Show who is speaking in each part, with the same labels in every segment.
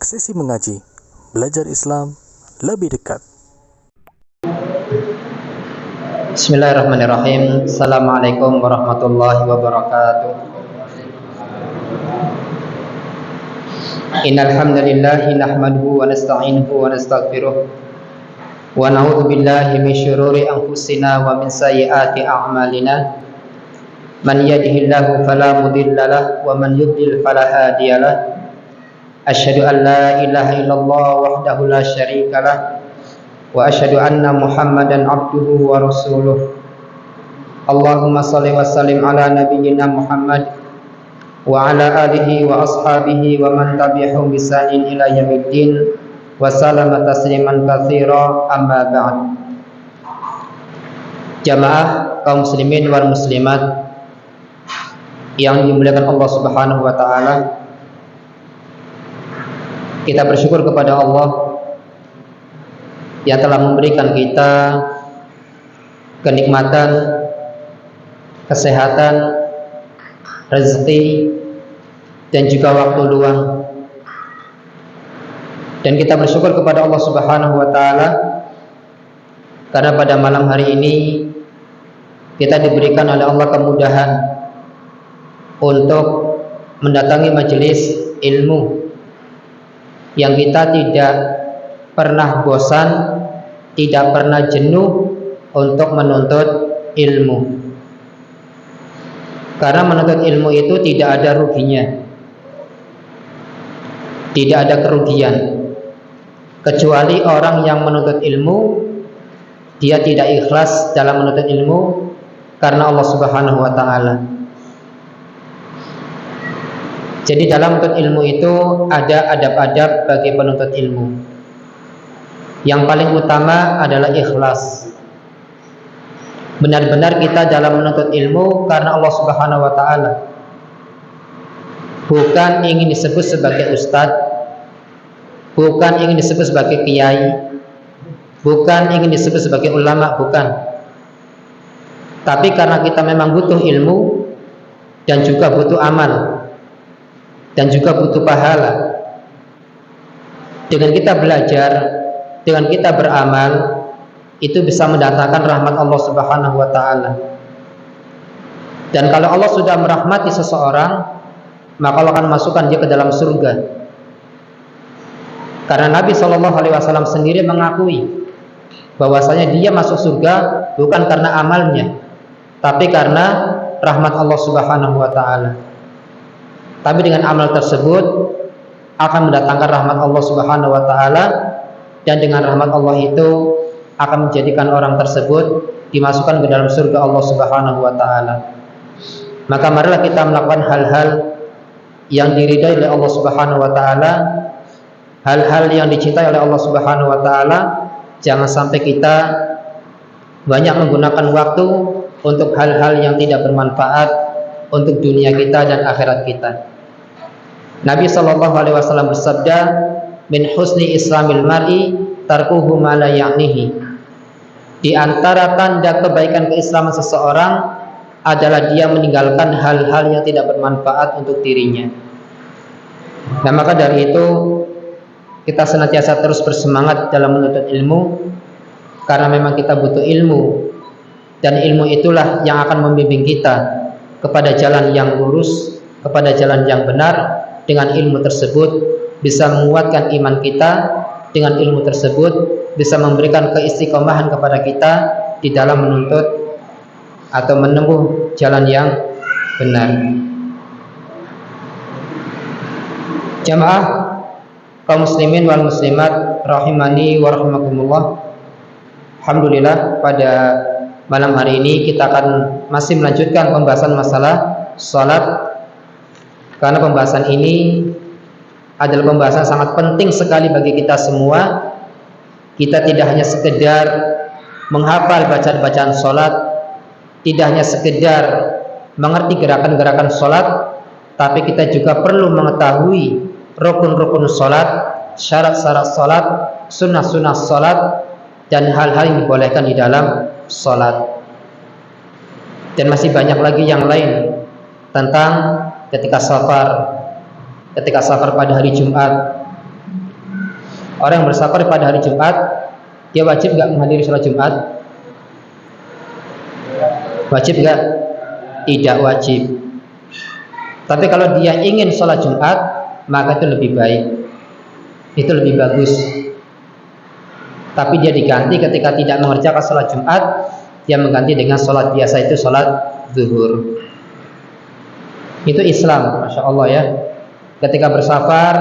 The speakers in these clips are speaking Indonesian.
Speaker 1: Sesi mengaji, belajar Islam lebih dekat.
Speaker 2: Bismillahirrahmanirrahim. Assalamualaikum warahmatullahi wabarakatuh. Innal hamdalillah nahmaduhu wa nasta'inuhu wa nastaghfiruh wa na'udzu billahi min syururi anfusina wa min sayyiati a'malina. Man yahdihillahu fala mudilla lahu wa man yudlil fala hadiya lahu. Asyhadu an la ilaha illallah wahdahu la syarika lah wa asyhadu anna Muhammadan abduhu wa rasuluh. Allahumma shalli wa sallim ala nabiyyina Muhammad wa ala alihi wa ashabihi wa man tabi'ahum bi ihsanin ila yaumiddin wa sallama tasliman katsira, amma ba'd. Jamaah kaum muslimin wal muslimat yang dimuliakan Allah Subhanahu wa taala, kita bersyukur kepada Allah yang telah memberikan kita kenikmatan, kesehatan, rezeki, dan juga waktu luang. Dan kita bersyukur kepada Allah Subhanahu wa taala karena pada malam hari ini kita diberikan oleh Allah kemudahan untuk mendatangi majelis ilmu yang kita tidak pernah bosan, tidak pernah jenuh untuk menuntut ilmu. Karena menuntut ilmu itu tidak ada ruginya, tidak ada kerugian, kecuali orang yang menuntut ilmu dia tidak ikhlas dalam menuntut ilmu karena Allah Subhanahu wa taala. Jadi dalam menuntut ilmu itu ada adab-adab bagi penuntut ilmu. Yang paling utama adalah ikhlas. Benar-benar kita dalam menuntut ilmu karena Allah Subhanahu wa taala. Bukan ingin disebut sebagai ustadz, bukan ingin disebut sebagai kiai, bukan ingin disebut sebagai ulama, bukan. Tapi karena kita memang butuh ilmu dan juga butuh amal dan juga butuh pahala. Dengan kita belajar, dengan kita beramal, itu bisa mendatangkan rahmat Allah Subhanahu wa taala. Dan kalau Allah sudah merahmati seseorang, maka Allah akan masukkan dia ke dalam surga. Karena Nabi SAW sendiri mengakui bahwasanya dia masuk surga bukan karena amalnya, tapi karena rahmat Allah Subhanahu wa taala. Tapi dengan amal tersebut akan mendatangkan rahmat Allah Subhanahu wa taala, dan dengan rahmat Allah itu akan menjadikan orang tersebut dimasukkan ke dalam surga Allah Subhanahu wa taala. Maka marilah kita melakukan hal-hal yang diridai oleh Allah Subhanahu wa taala, hal-hal yang dicintai oleh Allah Subhanahu wa taala. Jangan sampai kita banyak menggunakan waktu untuk hal-hal yang tidak bermanfaat untuk dunia kita dan akhirat kita. Nabi SAW bersabda, min husni islamil mar'i tarkuhu ma la ya'nihi. Di antara tanda kebaikan keislaman seseorang adalah dia meninggalkan hal-hal yang tidak bermanfaat untuk dirinya. Nah, maka dari itu kita senantiasa terus bersemangat dalam menuntut ilmu, karena memang kita butuh ilmu, dan ilmu itulah yang akan membimbing kita kepada jalan yang lurus, kepada jalan yang benar. Dengan ilmu tersebut bisa menguatkan iman kita, dengan ilmu tersebut bisa memberikan keistiqomahan kepada kita di dalam menuntut atau menempuh jalan yang benar. Jamaah kaum muslimin wal muslimat rahimani wa rahimakumullah. Alhamdulillah, pada malam hari ini kita akan masih melanjutkan pembahasan masalah salat, karena pembahasan ini adalah pembahasan sangat penting sekali bagi kita semua. Kita tidak hanya sekedar menghafal bacaan-bacaan salat, tidak hanya sekedar mengerti gerakan-gerakan salat, tapi kita juga perlu mengetahui rukun-rukun salat, syarat-syarat salat, sunnah-sunnah salat, dan hal-hal yang dibolehkan di dalam salat. Dan masih banyak lagi yang lain tentang ketika safar pada hari Jumat, Orang yang bersafar pada hari Jumat, dia wajib nggak menghadiri sholat Jumat? Wajib nggak? Tidak wajib. Tapi kalau dia ingin sholat Jumat, maka itu lebih baik, itu lebih bagus. Tapi dia diganti ketika tidak mengerjakan sholat Jumat, dia mengganti dengan sholat biasa, itu sholat zuhur. Itu Islam, Masya Allah ya. Ketika bersafar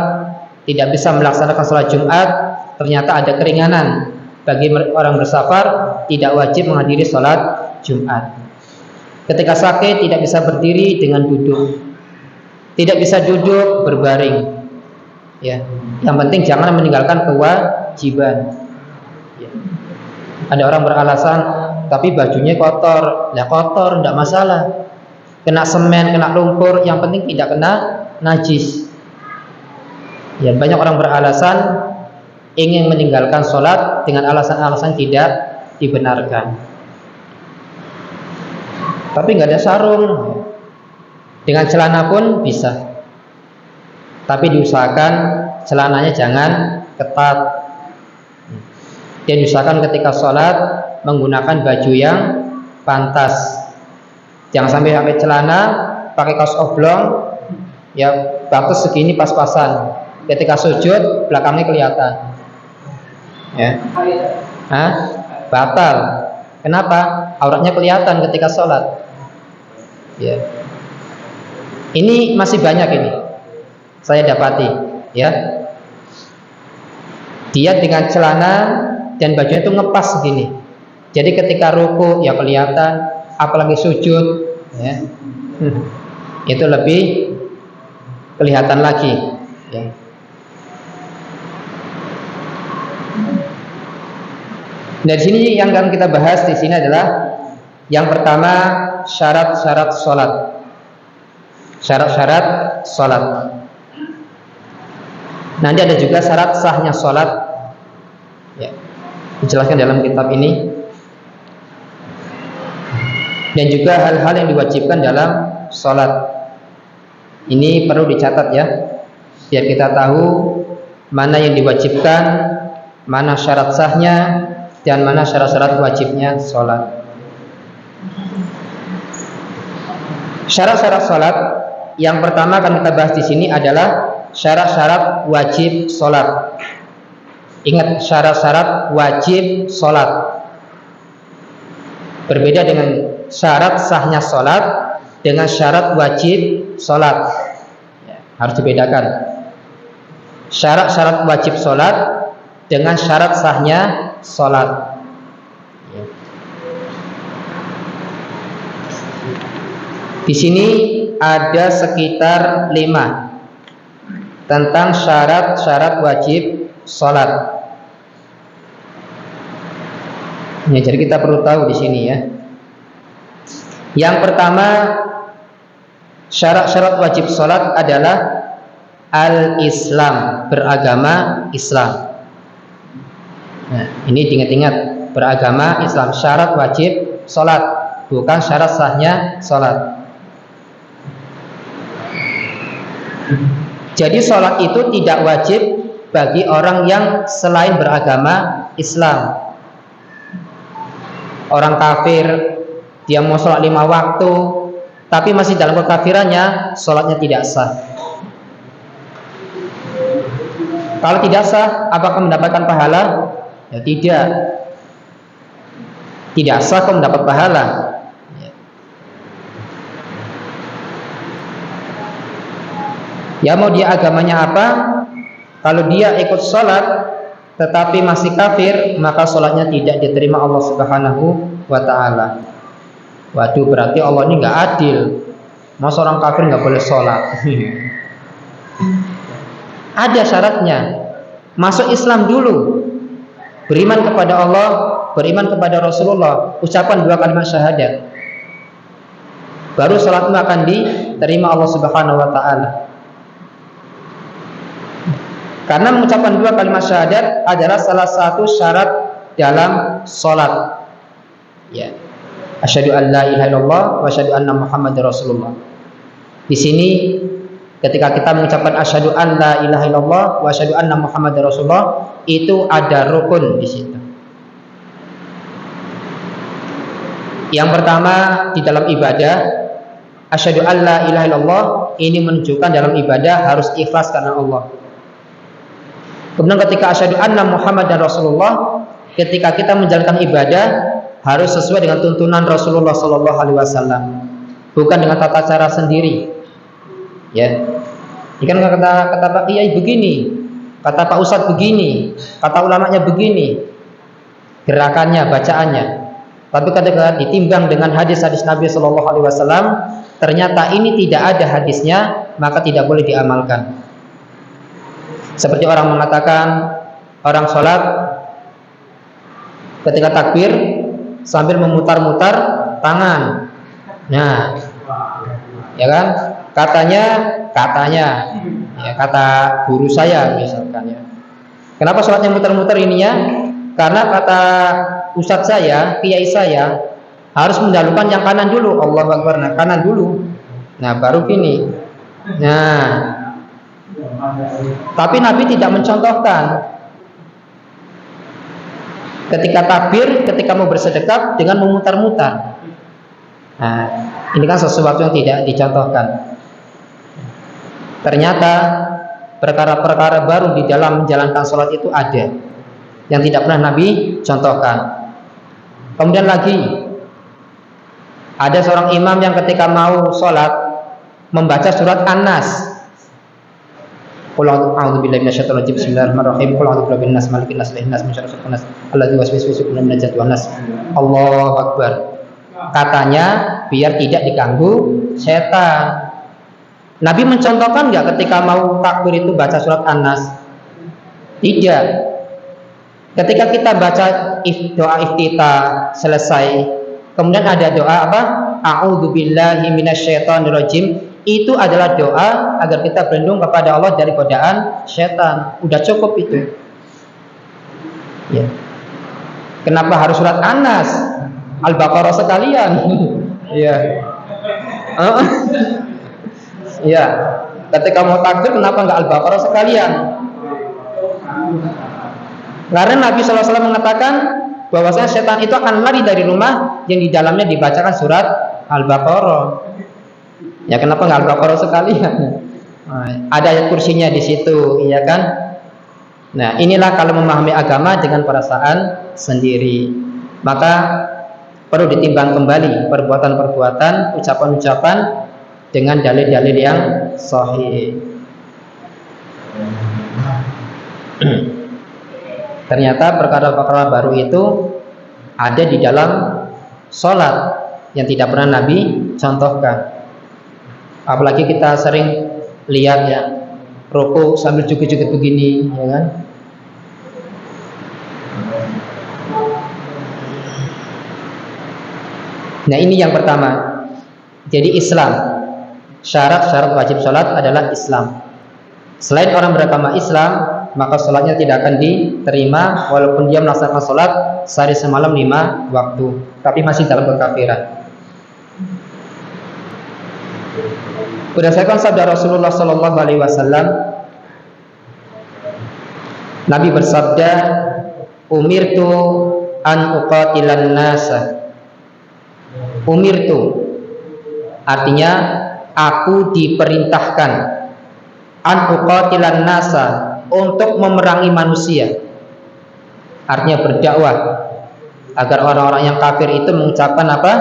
Speaker 2: tidak bisa melaksanakan sholat Jumat, ternyata ada keringanan. Bagi orang bersafar tidak wajib menghadiri sholat Jumat. Ketika sakit tidak bisa berdiri dengan duduk, tidak bisa duduk berbaring ya. Yang penting jangan meninggalkan kewajiban ya. Ada orang beralasan, tapi bajunya kotor. Ya kotor, tidak masalah. Kena semen, kena lumpur, yang penting tidak kena najis ya. Banyak orang beralasan ingin meninggalkan sholat dengan alasan-alasan tidak dibenarkan. Tapi nggak ada sarung, dengan celana pun bisa. Tapi diusahakan celananya jangan ketat. Dia diusahakan ketika sholat menggunakan baju yang pantas. Jangan sampai celana pakai kaos oblong, ya batas segini pas-pasan. Ketika sujud belakangnya kelihatan. Ya, batal. Kenapa? Auratnya kelihatan ketika sholat. Ya. Ini masih banyak ini saya dapati ya. Dia dengan celana dan bajunya itu ngepas segini. Jadi ketika ruku ya kelihatan, apalagi sujud ya. Itu lebih kelihatan lagi ya. Dari sini yang akan kita bahas di sini adalah yang pertama, syarat-syarat sholat. Syarat-syarat sholat. Nanti ada juga syarat sahnya sholat ya, dijelaskan dalam kitab ini. Dan juga hal-hal yang diwajibkan dalam sholat. Ini perlu dicatat ya, biar kita tahu mana yang diwajibkan, mana syarat sahnya, dan mana syarat-syarat wajibnya sholat. Syarat-syarat sholat yang pertama akan kita bahas di sini adalah syarat-syarat wajib sholat. Ingat, syarat-syarat wajib sholat berbeda dengan syarat sahnya sholat dengan syarat wajib sholat ya, harus dibedakan. Syarat-syarat wajib sholat dengan syarat sahnya sholat ya. Di sini ada sekitar 5 tentang syarat-syarat wajib sholat. Ya, jadi kita perlu tahu di sini ya. Yang pertama, syarat-syarat wajib sholat adalah al-Islam, beragama Islam. Nah, ini diingat-ingat, beragama Islam, syarat wajib sholat, bukan syarat sahnya sholat. Jadi sholat itu tidak wajib bagi orang yang selain beragama Islam. Orang kafir, dia mau sholat 5 waktu, tapi masih dalam kekafirannya, sholatnya tidak sah. Kalau tidak sah, apakah mendapatkan pahala? Ya tidak. Tidak sah kok mendapat pahala. Ya mau dia agamanya apa, kalau dia ikut sholat tetapi masih kafir, maka sholatnya tidak diterima Allah Subhanahu wa ta'ala. Waduh, berarti Allah ini nggak adil. Masa orang kafir nggak boleh sholat? Ada syaratnya. Masuk Islam dulu, beriman kepada Allah, beriman kepada Rasulullah, ucapan 2 kalimat syahadat, baru sholatmu akan diterima Allah Subhanahu wa ta'ala. Karena mengucapkan 2 kalimat syahadat adalah salah satu syarat dalam sholat. Ya, asyhadu an la ilaha illallah wa asyhadu anna Muhammadar Rasulullah. Di sini ketika kita mengucapkan asyhadu an la ilaha illallah wa asyhadu anna Muhammadar Rasulullah, itu ada rukun di situ. Yang pertama di dalam ibadah, asyhadu alla ilaha illallah, ini menunjukkan dalam ibadah harus ikhlas karena Allah. Kemudian ketika asyhadu anna Muhammadar Rasulullah, ketika kita menjalankan ibadah harus sesuai dengan tuntunan Rasulullah sallallahu alaihi wasallam, bukan dengan tata cara sendiri. Ya. Ini kan kata Pak Kiai begini, kata Pak Ustadz begini, kata ulamanya begini, gerakannya, bacaannya. Tapi ketika ditimbang dengan hadis-hadis Nabi sallallahu alaihi wasallam, ternyata ini tidak ada hadisnya, maka tidak boleh diamalkan. Seperti orang mengatakan, orang sholat ketika takbir sambil memutar-mutar tangan. Nah, ya kan? Katanya, ya, kata guru saya misalkan ya. Kenapa sholatnya muter-muter ininya? Karena kata ustadz saya, kiai saya, harus mendahulukan yang kanan dulu. Allahu Akbar, nah kanan dulu. Nah baru gini. Nah, tapi Nabi tidak mencontohkan. Ketika takbir, ketika mau bersedekap dengan memutar-mutar. Nah, ini kan sesuatu yang tidak dicontohkan. Ternyata perkara-perkara baru di dalam menjalankan sholat itu ada yang tidak pernah Nabi contohkan. Kemudian lagi ada seorang imam yang ketika mau sholat membaca surat An-Nas. Qul a'udzu billahi minasyaitonir rajim. Bismillahirrahmanirrahim. Qul a'udzu birabbil nas, malikin nas, ilahin nas, min syarri nas, alladzi yuwaswisu fi sudurin minal jinnati wan nas. Allahu Akbar. Katanya biar tidak diganggu setan. Nabi mencontohkan nggak ketika mau takbir itu baca surat An-Nas? Tidak. Ketika kita baca doa iftitah selesai, kemudian ada doa apa? A'udzu billahi minasyaitonir rajim. Itu adalah doa agar kita berlindung kepada Allah dari godaan setan. Udah cukup itu. Ya. Kenapa harus surat An-Nas? Al-Baqarah sekalian. Iya. Ya, ketika mau takbir kenapa enggak Al-Baqarah sekalian? Karena Nabi SAW mengatakan bahwasanya setan itu akan lari dari rumah yang di dalamnya dibacakan surat Al-Baqarah. Ya kenapa enggak Al-Baqarah sekalian? Nah, ada ayat kursinya di situ, iya kan? Nah, inilah kalau memahami agama dengan perasaan sendiri. Maka perlu ditimbang kembali perbuatan-perbuatan, ucapan-ucapan dengan dalil-dalil yang sahih. Ternyata perkara-perkara baru itu ada di dalam sholat yang tidak pernah Nabi contohkan. Apalagi kita sering lihat ya, ruku sambil jukut-jukut begini, ya kan? Nah ini yang pertama. Jadi Islam, syarat-syarat wajib sholat adalah Islam. Selain orang beragama Islam, maka sholatnya tidak akan diterima walaupun dia melaksanakan sholat sehari semalam 5 waktu, tapi masih dalam kekafiran. Berdasarkan sabda Rasulullah Sallallahu Alaihi Wasallam, Nabi bersabda, "Umirtu an uqatilan nasa." Umirtu artinya aku diperintahkan, an uqatilan nasa, untuk memerangi manusia. Artinya berdakwah agar orang-orang yang kafir itu mengucapkan apa?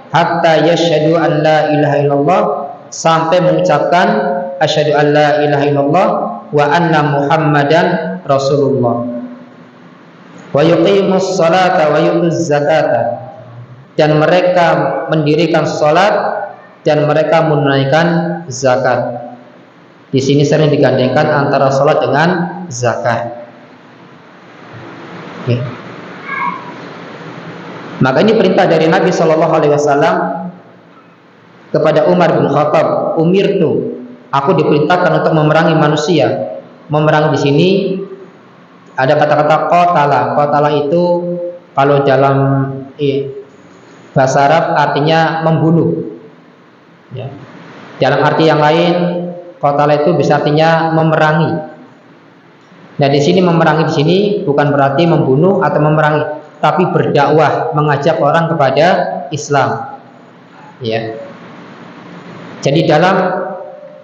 Speaker 2: Hatta yashhadu an la ilaha illallah, sampai mengucapkan asyhadu an la ilaha illallah wa anna Muhammadan Rasulullah. Wa yuqimus salata wa yutuz zakata, dan mereka mendirikan salat dan mereka menunaikan zakat. Di sini sering digandengkan antara salat dengan zakat. Okay. Maka ini perintah dari Nabi Shallallahu Alaihi Wasallam kepada Umar bin Khattab. Umirtu, aku diperintahkan untuk memerangi manusia. Memerangi di sini ada kata-kata qatala. Qatala itu kalau dalam bahasa Arab artinya membunuh. Ya. Dalam arti yang lain, qatala itu bisa artinya memerangi. Nah, di sini memerangi di sini bukan berarti membunuh atau memerangi, tapi berdakwah, mengajak orang kepada Islam. Ya. Jadi dalam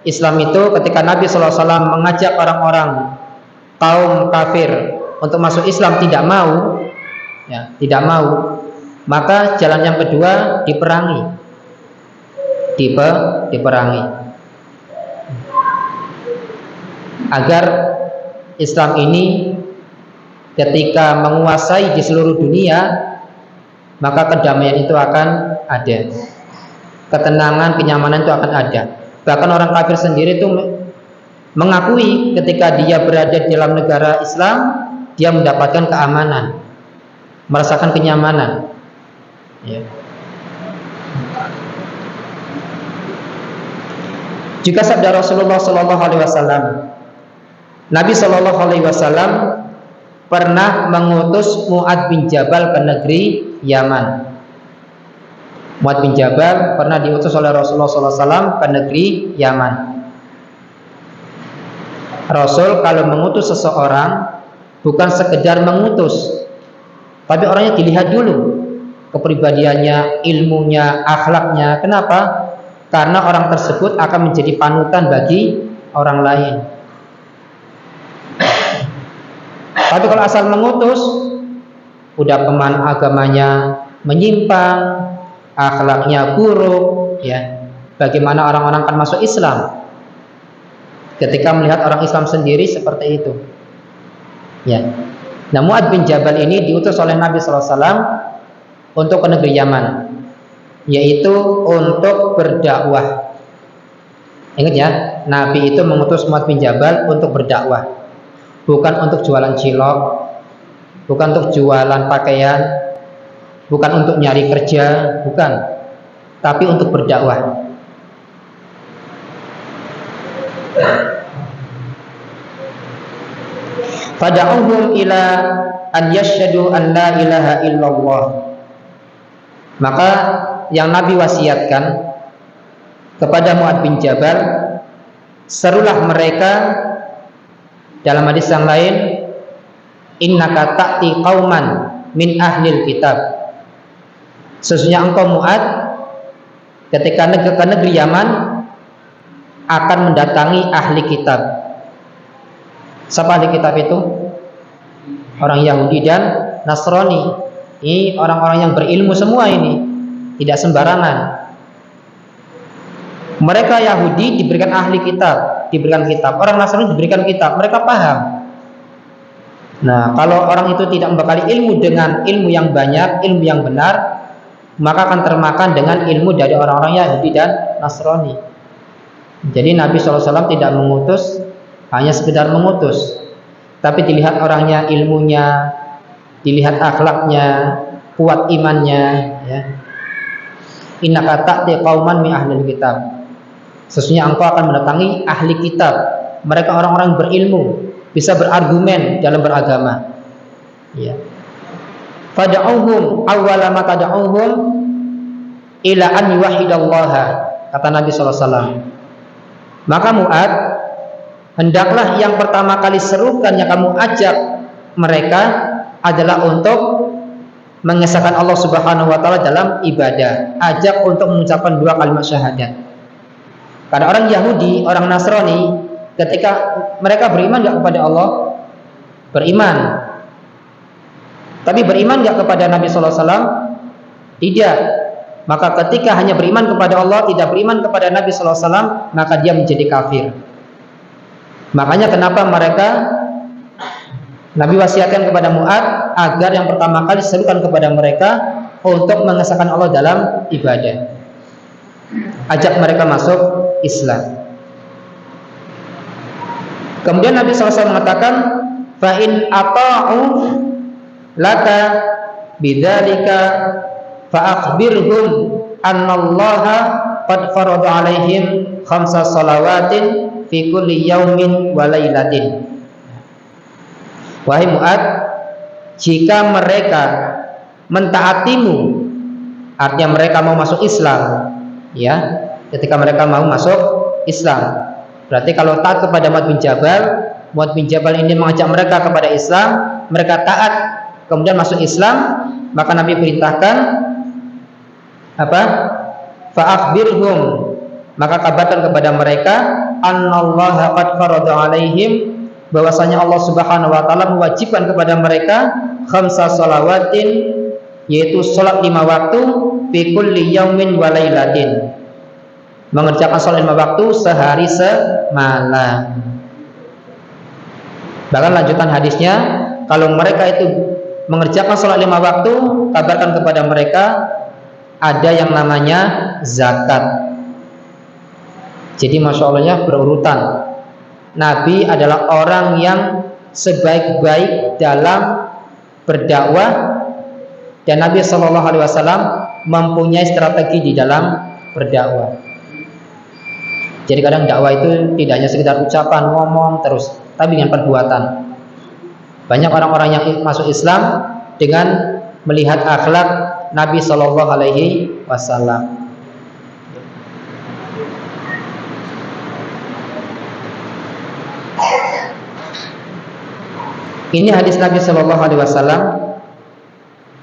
Speaker 2: Islam itu ketika Nabi SAW mengajak orang-orang kaum kafir untuk masuk Islam tidak mau, ya, tidak mau, maka jalan yang kedua diperangi, diperangi, agar Islam ini ketika menguasai di seluruh dunia, maka kedamaian itu akan ada, ketenangan, kenyamanan itu akan ada. Bahkan orang kafir sendiri itu mengakui ketika dia berada di dalam negara Islam, dia mendapatkan keamanan, merasakan kenyamanan. Ya. Juga sabda Rasulullah SAW, Nabi SAW pernah mengutus Mu'adz bin Jabal ke negeri Yaman. Mu'adz bin Jabal pernah diutus oleh Rasulullah SAW ke negeri Yaman. Rasul kalau mengutus seseorang bukan sekedar mengutus, tapi orangnya dilihat dulu, kepribadiannya, ilmunya, akhlaknya. Kenapa? Karena orang tersebut akan menjadi panutan bagi orang lain. Tapi kalau asal mengutus, udah pemahaman agamanya menyimpang, akhlaknya buruk, ya. Bagaimana orang-orang akan masuk Islam ketika melihat orang Islam sendiri seperti itu? Ya. Nah, Mu'adz bin Jabal ini diutus oleh Nabi SAW untuk ke negeri Yaman, yaitu untuk berdakwah. Ingat ya, Nabi itu mengutus Mu'adz bin Jabal untuk berdakwah, bukan untuk jualan cilok, bukan untuk jualan pakaian, bukan untuk nyari kerja, bukan, tapi untuk berdakwah. Fada'uhum ila an yashhadu an la ilaha illallah. Maka yang Nabi wasiatkan kepada Mu'adz bin Jabal, serulah mereka. Dalam hadis yang lain, innaka ta'ti qauman min ahlil kitab. Sesungguhnya engkau Mu'adz ketika ke negeri Yaman akan mendatangi ahli kitab. Siapa ahli kitab itu? Orang Yahudi dan Nasrani. Ini orang-orang yang berilmu semua ini, tidak sembarangan. Mereka Yahudi diberikan ahli kitab, diberikan kitab. Orang Nasrani diberikan kitab, mereka paham. Nah, kalau orang itu tidak membekali ilmu dengan ilmu yang banyak, ilmu yang benar, maka akan termakan dengan ilmu dari orang-orang Yahudi dan Nasrani. Jadi Nabi SAW tidak mengutus hanya sekedar mengutus, tapi dilihat orangnya, ilmunya, dilihat akhlaknya, kuat imannya, ya. Innaka ta'ti qauman min ahlil kitab. Sesungguhnya engkau akan mendatangi ahli kitab. Mereka orang-orang berilmu, bisa berargumen dalam beragama. Ya. Fada'uhum awwala ma tada'uhum ila an yuwahhidallaha, kata Nabi SAW. Maka Mu'adz, hendaklah yang pertama kali serukan yang kamu ajak mereka adalah untuk mengesahkan Allah Subhanahu wa taala dalam ibadah. Ajak untuk mengucapkan dua kalimat syahadat. Karena orang Yahudi, orang Nasrani, ketika mereka beriman enggak kepada Allah? Beriman. Tapi beriman enggak kepada Nabi sallallahu alaihi wasallam? Tidak. Maka ketika hanya beriman kepada Allah, tidak beriman kepada Nabi sallallahu alaihi wasallam, maka dia menjadi kafir. Makanya kenapa mereka, Nabi wasiatkan kepada Mu'adz agar yang pertama kali serukan kepada mereka untuk mengesahkan Allah dalam ibadah. Ajak mereka masuk Islam. Kemudian Nabi SAW mengatakan, fa in ata'u laka bidzalika fa akhbirhum annallaha qad farada 'alaihim khamsa shalawatin fi kulli yaumin wa lailatin. Wahai Mu'adz, jika mereka mentaatimu, artinya mereka mau masuk Islam, ya, ketika mereka mau masuk Islam, berarti kalau taat kepada Mu'adz bin Jabal, Muadz bin Jabal ini mengajak mereka kepada Islam, mereka taat, kemudian masuk Islam, maka Nabi perintahkan apa? Fa'akhbirhum, maka kabarkan kepada mereka, annallaha qad farada alaihim, bahwasanya Allah Subhanahu wa taala mewajibkan kepada mereka khamsa shalawatin, yaitu salat 5 waktu, fi kulli yaumin wa lailatin, mengerjakan salat 5 waktu sehari semalam. Bahkan lanjutan hadisnya, kalau mereka itu mengerjakan salat 5 waktu, kabarkan kepada mereka ada yang namanya zakat. Jadi masya Allahnya berurutan. Nabi adalah orang yang sebaik-baik dalam berdakwah, dan Nabi Shallallahu Alaihi Wasallam mempunyai strategi di dalam berdakwah. Jadi kadang dakwah itu tidak hanya sekedar ucapan, ngomong terus, tapi dengan perbuatan. Banyak orang-orang yang masuk Islam dengan melihat akhlak Nabi Shallallahu Alaihi Wasallam. Ini hadis Nabi Shallallahu Alaihi Wasallam,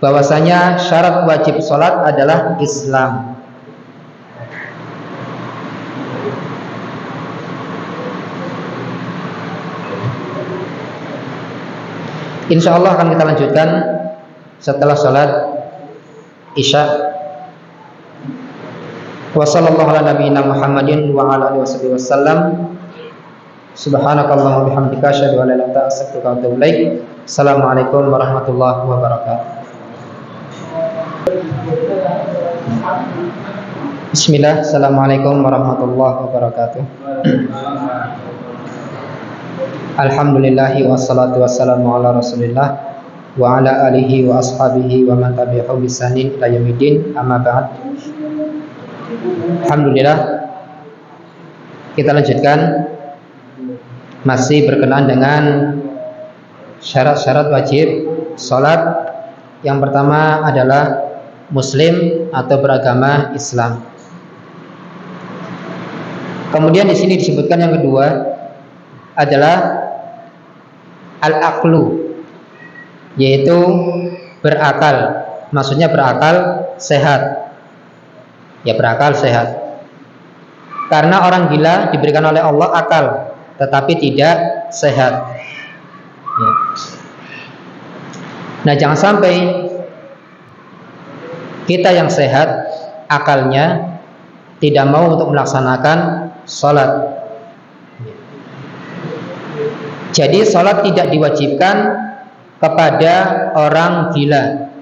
Speaker 2: bahwasanya syarat wajib sholat adalah Islam. Insya Allah akan kita lanjutkan setelah sholat Isya. Wassallallahu ala nabiyyina Muhammadin wa ala alihi wasallam. Subhanakallahumma bihamdika asyhadu an la ilaha illa anta astaghfiruka wa atubu ilaik. Assalamualaikum warahmatullahi wabarakatuh. Bismillah. Assalamualaikum warahmatullahi wabarakatuh. Alhamdulillahi wassalatu wassalamu ala rasulillah wa ala alihi wa ashabihi wa man tabi'ahum bi ihsanin ila yaumiddin, amma ba'd. Alhamdulillah, kita lanjutkan masih berkenaan dengan syarat-syarat wajib salat. Yang pertama adalah muslim atau beragama Islam. Kemudian di sini disebutkan yang kedua adalah al-aqlu, yaitu berakal. Maksudnya berakal sehat. Ya, berakal sehat. Karena orang gila diberikan oleh Allah akal, tetapi tidak sehat. Ya. Nah, jangan sampai kita yang sehat akalnya tidak mau untuk melaksanakan sholat. Jadi sholat tidak diwajibkan kepada orang gila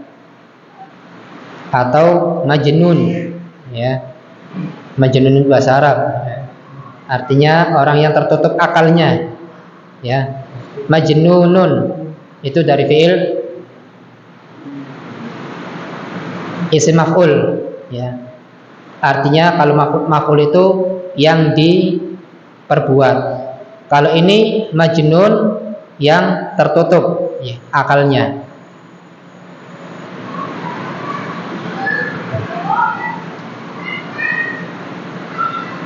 Speaker 2: atau majnun, ya. Majnun itu bahasa Arab, artinya orang yang tertutup akalnya, ya. Majnunun itu dari fiil isim maf'ul, ya. Artinya kalau maf'ul itu yang diperbuat. Kalau ini majnun yang tertutup, ya, akalnya.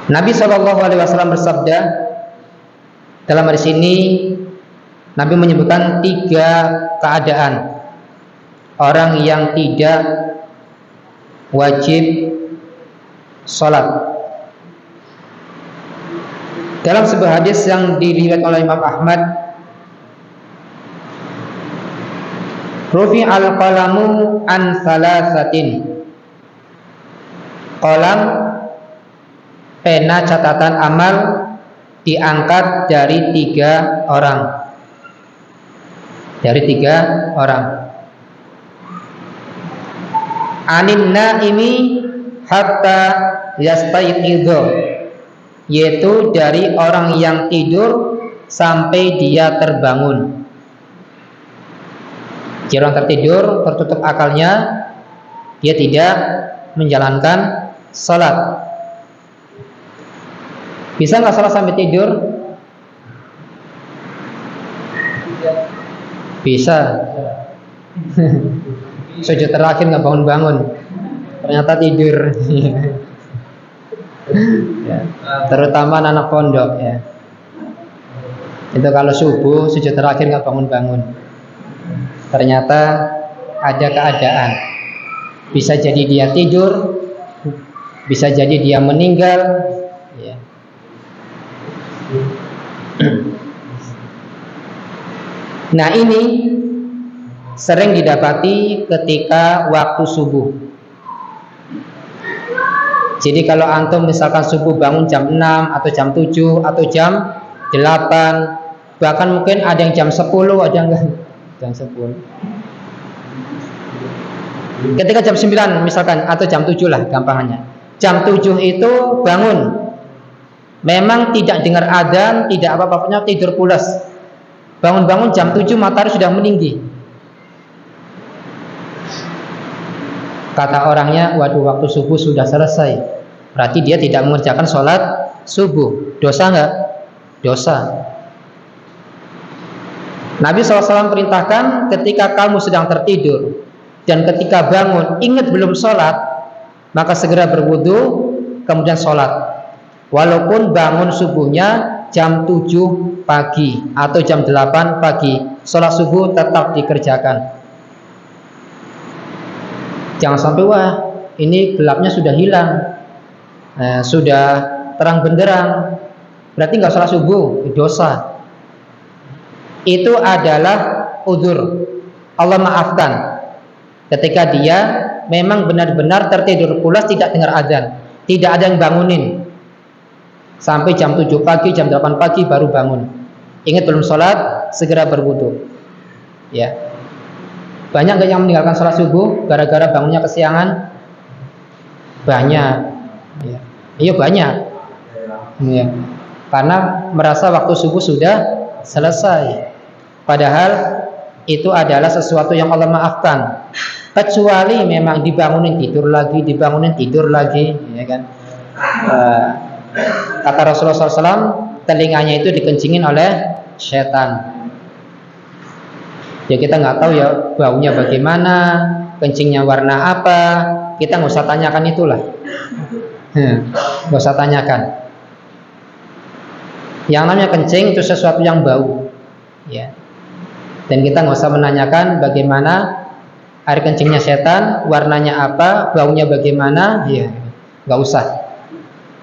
Speaker 2: Nabi SAW bersabda dalam hadis ini, Nabi menyebutkan 3 keadaan orang yang tidak wajib sholat. Dalam sebuah hadis yang diriwayatkan oleh Imam Ahmad, rufi al-qalamu an thalathatin, qalam pena catatan amal diangkat dari 3 orang. Dari 3 orang. Anin naimi hatta yastayqidhu, yaitu dari orang yang tidur sampai dia terbangun. Jadi orang tertidur, tertutup akalnya, dia tidak menjalankan sholat. Bisa nggak sholat sampai tidur? Bisa. Sujud terakhir nggak bangun-bangun, ternyata tidur. Ya. Terutama anak pondok, ya. Itu kalau subuh sujud terakhir nggak bangun-bangun, ternyata ada keadaan. Bisa jadi dia tidur, bisa jadi dia meninggal, ya. Nah, ini sering didapati ketika waktu subuh. Jadi kalau antum misalkan subuh bangun jam 6 atau jam 7 atau jam 8, bahkan mungkin ada yang jam 10, ada yang enggak jam 10. Ketika jam 9 misalkan atau jam 7 lah gampangannya. Jam 7 itu bangun. Memang tidak dengar adzan, tidak apa-apanya, tidur pulas. Bangun-bangun jam 7 matahari sudah meninggi. Kata orangnya, waduh, waktu subuh sudah selesai. Berarti dia tidak mengerjakan sholat subuh. Dosa enggak? Dosa. Nabi SAW perintahkan ketika kamu sedang tertidur dan ketika bangun ingat belum sholat, maka segera berwudu kemudian sholat. Walaupun bangun subuhnya jam 7 pagi atau jam 8 pagi, sholat subuh tetap dikerjakan. Jangan sampai, wah, ini gelapnya sudah hilang, sudah terang benderang, berarti nggak sholat subuh, dosa. Itu adalah udzur, Allah maafkan ketika dia memang benar-benar tertidur pulas, tidak dengar adzan, tidak ada yang bangunin sampai jam 7 pagi, jam 8 pagi baru bangun. Ingat belum sholat, segera berwudu. Ya. Banyak nggak yang meninggalkan sholat subuh gara-gara bangunnya kesiangan? Banyak. Ya. Iya, banyak. Ya. Karena merasa waktu subuh sudah selesai. Padahal itu adalah sesuatu yang Allah maafkan. Kecuali memang dibangunin tidur lagi, dibangunin tidur lagi, ya kan? Kata Rasulullah SAW, telinganya itu dikencingin oleh setan. Ya kita nggak tahu ya baunya bagaimana, kencingnya warna apa, kita nggak usah tanyakan itulah, nggak usah tanyakan. Yang namanya kencing itu sesuatu yang bau, ya. Dan kita nggak usah menanyakan bagaimana air kencingnya setan, warnanya apa, baunya bagaimana, ya nggak usah.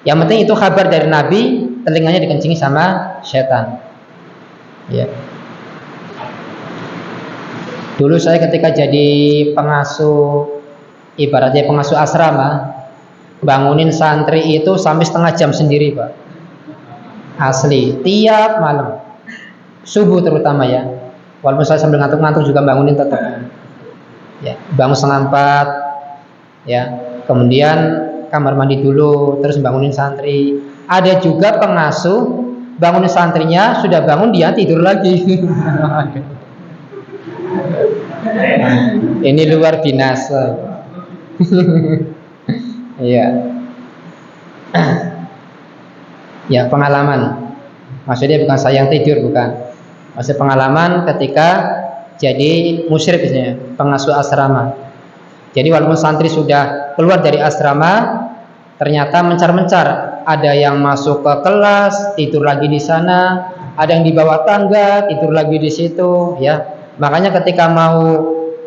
Speaker 2: Yang penting itu kabar dari Nabi, telinganya dikencingi sama setan, ya. Dulu saya ketika jadi pengasuh, ibaratnya pengasuh asrama, bangunin santri itu sampai setengah jam sendiri, Pak. Asli, tiap malam, subuh terutama ya. Walaupun saya sambil ngantuk-ngantuk juga bangunin tetap. Ya, bangun 3:30, ya. Kemudian kamar mandi dulu, terus bangunin santri. Ada juga pengasuh bangunin santrinya, sudah bangun dia tidur lagi. Ini luar binasa. Iya. Ya, pengalaman. Maksudnya bukan saya yang tidur, bukan. Maksudnya pengalaman ketika jadi musyrik misalnya, pengasuh asrama. Jadi walaupun santri sudah keluar dari asrama, ternyata mencar-mencar, ada yang masuk ke kelas, tidur lagi di sana, ada yang di bawah tangga, tidur lagi di situ, ya. Makanya ketika mau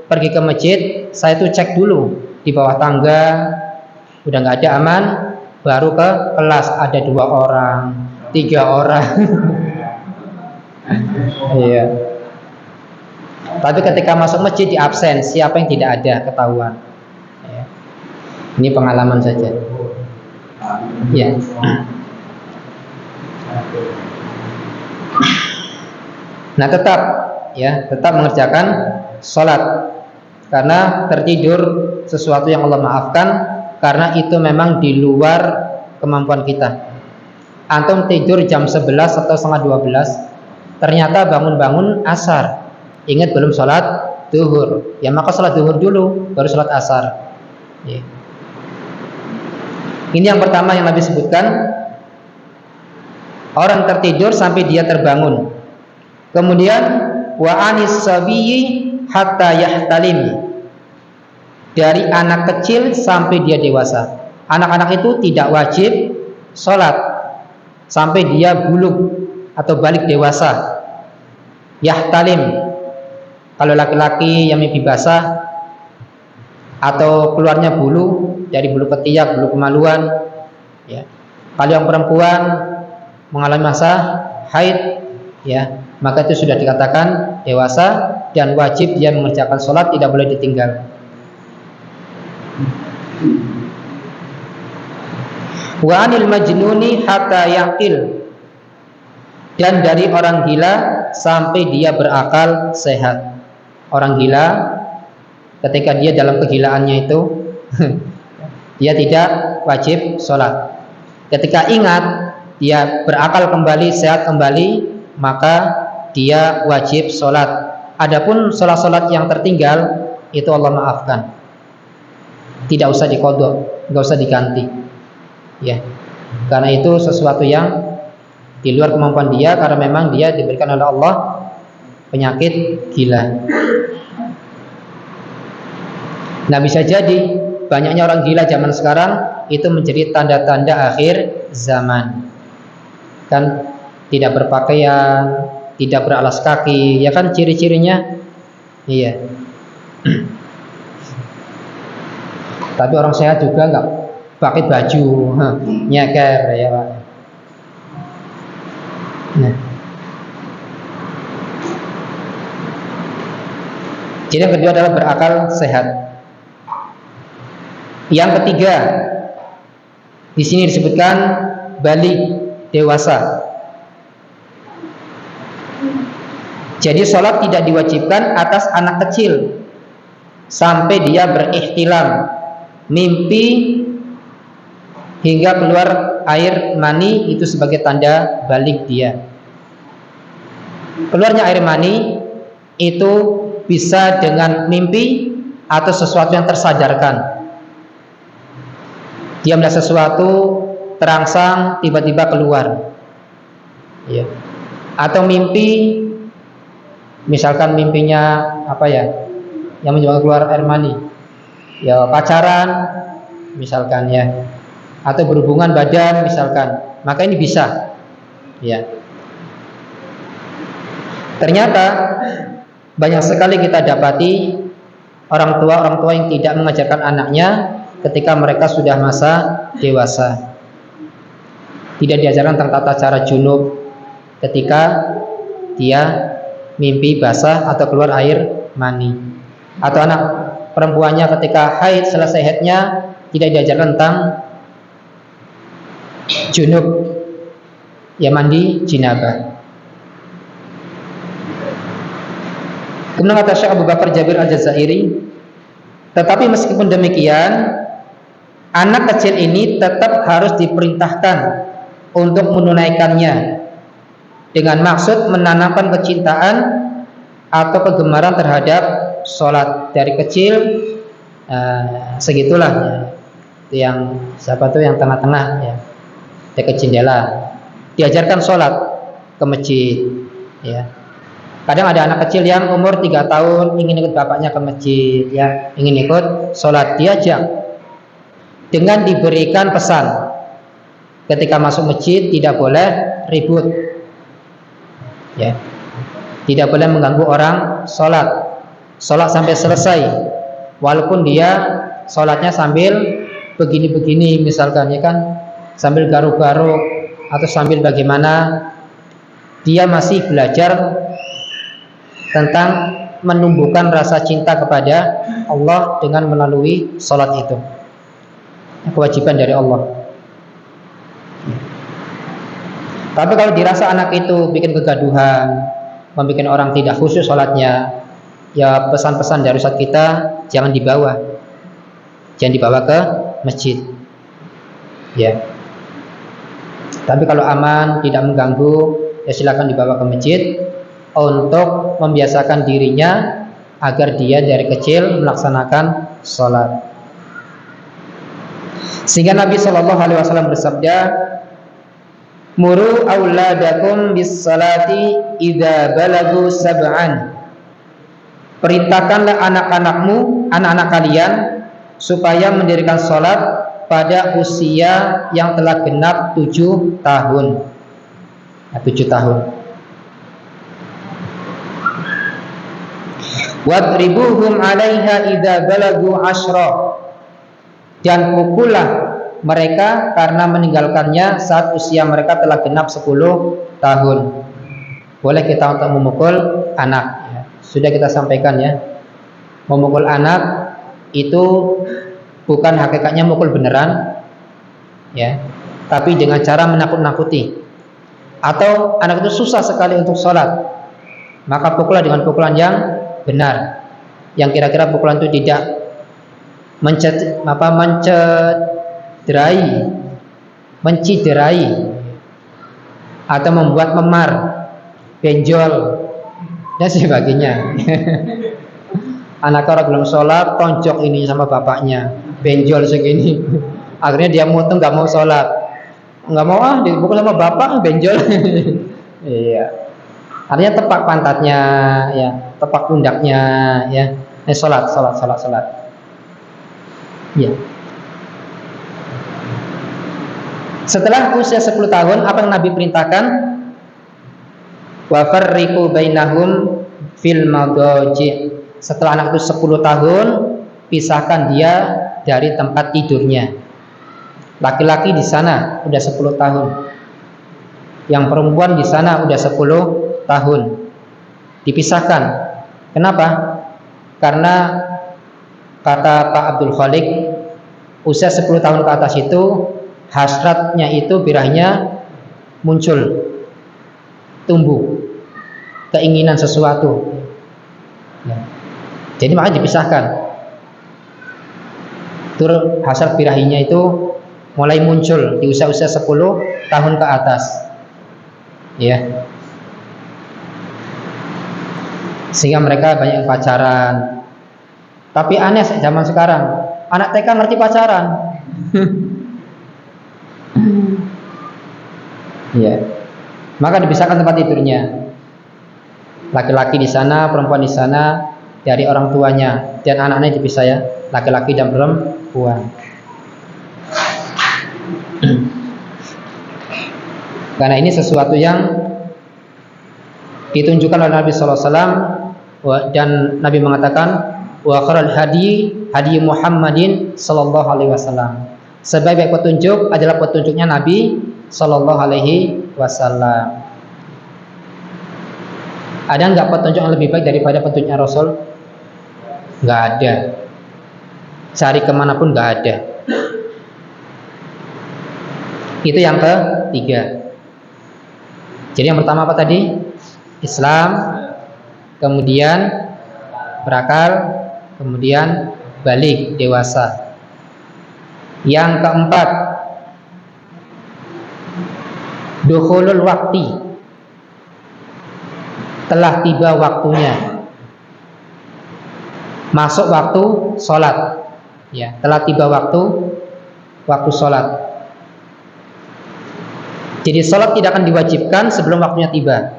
Speaker 2: pergi ke masjid, saya tuh cek dulu di bawah tangga, udah nggak ada, aman, baru ke kelas. Ada 2 orang, 3 orang. Iya. Tapi ketika masuk masjid di absen, siapa yang tidak ada, ketahuan. Ya. Ini pengalaman saja. Ya. Nah, tetap mengerjakan sholat, karena tertidur sesuatu yang Allah maafkan, karena itu memang di luar kemampuan kita. Antum tidur jam 11 atau setengah 12, ternyata bangun-bangun asar, ingat belum sholat duhur, ya maka sholat duhur dulu baru sholat asar. Ya. Ini yang pertama yang Nabi sebutkan, orang tertidur sampai dia terbangun. Kemudian wa anis sabiyyi hatta yahtalim, dari anak kecil sampai dia dewasa. Anak-anak itu tidak wajib sholat sampai dia bulug atau balik dewasa. yahtalim, kalau laki-laki yang mimpi basah atau keluarnya bulu dari bulu ketiak, bulu kemaluan, ya. Kalau yang perempuan mengalami masa haid, ya, maka itu sudah dikatakan dewasa dan wajib dia mengerjakan sholat, tidak boleh ditinggal. Wa anil majnuni hatta yaqil, dan dari orang gila sampai dia berakal sehat. Orang gila ketika dia dalam kegilaannya itu dia tidak wajib sholat. Ketika ingat, dia berakal kembali, sehat kembali, maka dia wajib sholat. Adapun sholat-sholat yang tertinggal itu Allah maafkan, tidak usah diqodho, nggak usah diganti, ya, karena itu sesuatu yang di luar kemampuan dia, karena memang dia diberikan oleh Allah penyakit gila. Nah, bisa jadi banyaknya orang gila zaman sekarang itu menjadi tanda-tanda akhir zaman. Kan tidak berpakaian, tidak beralas kaki, ya kan ciri-cirinya. Iya. Tapi orang sehat juga nggak pakai baju, nyeker, ya Pak. Nah. Jadi yang kedua adalah berakal sehat. Yang ketiga, di sini disebutkan balik, dewasa. Jadi sholat tidak diwajibkan atas anak kecil sampai dia berihtilam, mimpi hingga keluar air mani, itu sebagai tanda balik dia. Keluarnya air mani itu bisa dengan mimpi atau sesuatu yang tersadarkan. Dia melihat sesuatu terangsang tiba-tiba keluar, ya. Atau mimpi, misalkan mimpinya apa ya, yang menyebabkan keluar air mani, ya pacaran misalkan, ya, atau berhubungan badan misalkan, maka ini bisa, ya. Ternyata banyak sekali kita dapati orang tua yang tidak mengajarkan anaknya ketika mereka sudah masa dewasa. Tidak diajarkan tentang tata cara junub ketika dia mimpi basah atau keluar air mani. Atau anak perempuannya ketika haid, selesai haidnya, tidak diajarkan tentang junub, ya, mandi jinabah. Kemudian kata Syekh Abu Bakar Jabir Al-Jazairi, tetapi meskipun demikian, anak kecil ini tetap harus diperintahkan untuk menunaikannya dengan maksud menanamkan kecintaan atau kegemaran terhadap sholat dari kecil. Segitulah, ya. Itu yang siapa tuh yang tengah-tengah, ya, dekat jendela, diajarkan sholat ke masjid, ya. Kadang ada anak kecil yang umur 3 tahun ingin ikut bapaknya ke masjid, ya, ingin ikut sholat, diajak dengan diberikan pesan ketika masuk masjid tidak boleh ribut, ya, tidak boleh mengganggu orang sholat. Sholat sampai selesai, walaupun dia sholatnya sambil begini-begini misalkan, ya kan, sambil garuk-garuk atau sambil bagaimana, dia masih belajar tentang menumbuhkan rasa cinta kepada Allah dengan melalui sholat itu. Kewajiban dari Allah. Tapi kalau dirasa anak itu bikin kegaduhan, membuat orang tidak khusyuk sholatnya, ya pesan-pesan dari Ustaz kita jangan dibawa ke masjid, ya. Tapi kalau aman, tidak mengganggu, ya silakan dibawa ke masjid untuk membiasakan dirinya agar dia dari kecil melaksanakan sholat. Sehingga Nabi SAW bersabda, muru auladakum bis salati idza balagu sab'an. Perintahkanlah anak-anakmu, anak-anak kalian, supaya mendirikan sholat pada usia yang telah genap 7 tahun. 7 tahun. Wadribuhum 'alaiha idza balagu 'ashra. Dan pukullah mereka karena meninggalkannya saat usia mereka telah genap 10 tahun. Boleh kita untuk memukul anak ya. Sudah kita sampaikan ya. Memukul anak itu bukan hakikatnya mukul beneran ya, tapi dengan cara menakut-nakuti. Atau anak itu susah sekali untuk sholat, maka pukullah dengan pukulan yang benar, yang kira-kira pukulan itu tidak menciderai atau membuat memar, benjol dan sebagainya. Anak orang belum sholat, tonjok ini sama bapaknya, benjol segini. Akhirnya dia mutung nggak mau sholat, nggak mau dipukul sama bapak, benjol. Iya. Artinya tepak pantatnya, ya, tepak pundaknya, ya. Sholat. Ya. Setelah usia 10 tahun, apa yang Nabi perintahkan? Wa farriqu bainahum fil madaji. Setelah anak itu 10 tahun, pisahkan dia dari tempat tidurnya. Laki-laki di sana udah 10 tahun. Yang perempuan di sana udah 10 tahun. Dipisahkan. Kenapa? Karena kata Pak Abdul Khalik, usia 10 tahun ke atas itu hasratnya itu birahinya muncul, tumbuh keinginan sesuatu ya. Jadi makanya dipisahkan. Tur hasrat birahinya itu mulai muncul di usia-usia 10 tahun ke atas ya, sehingga mereka banyak yang pacaran. Tapi aneh zaman sekarang, anak TK ngerti pacaran. Ya. Maka dipisahkan tempat tidurnya. Laki-laki di sana, perempuan di sana dari orang tuanya, dan anak-anaknya dipisah ya, laki-laki dan perempuan. Karena ini sesuatu yang ditunjukkan oleh Nabi sallallahu alaihi wasallam, dan Nabi mengatakan wa khairul hadi Muhammadin sallallahu alaihi wasallam. Sebaik petunjuk adalah petunjuknya Nabi sallallahu alaihi wasallam. Ada enggak petunjuk yang lebih baik daripada petunjuknya Rasul? Enggak ada. Cari kemanapun enggak ada. Itu yang ketiga. Jadi yang pertama apa tadi? Islam, kemudian berakal, kemudian balik, dewasa. Yang keempat, dukhulul wakti, telah tiba waktunya, masuk waktu sholat ya, telah tiba waktu sholat. Jadi sholat tidak akan diwajibkan sebelum waktunya tiba.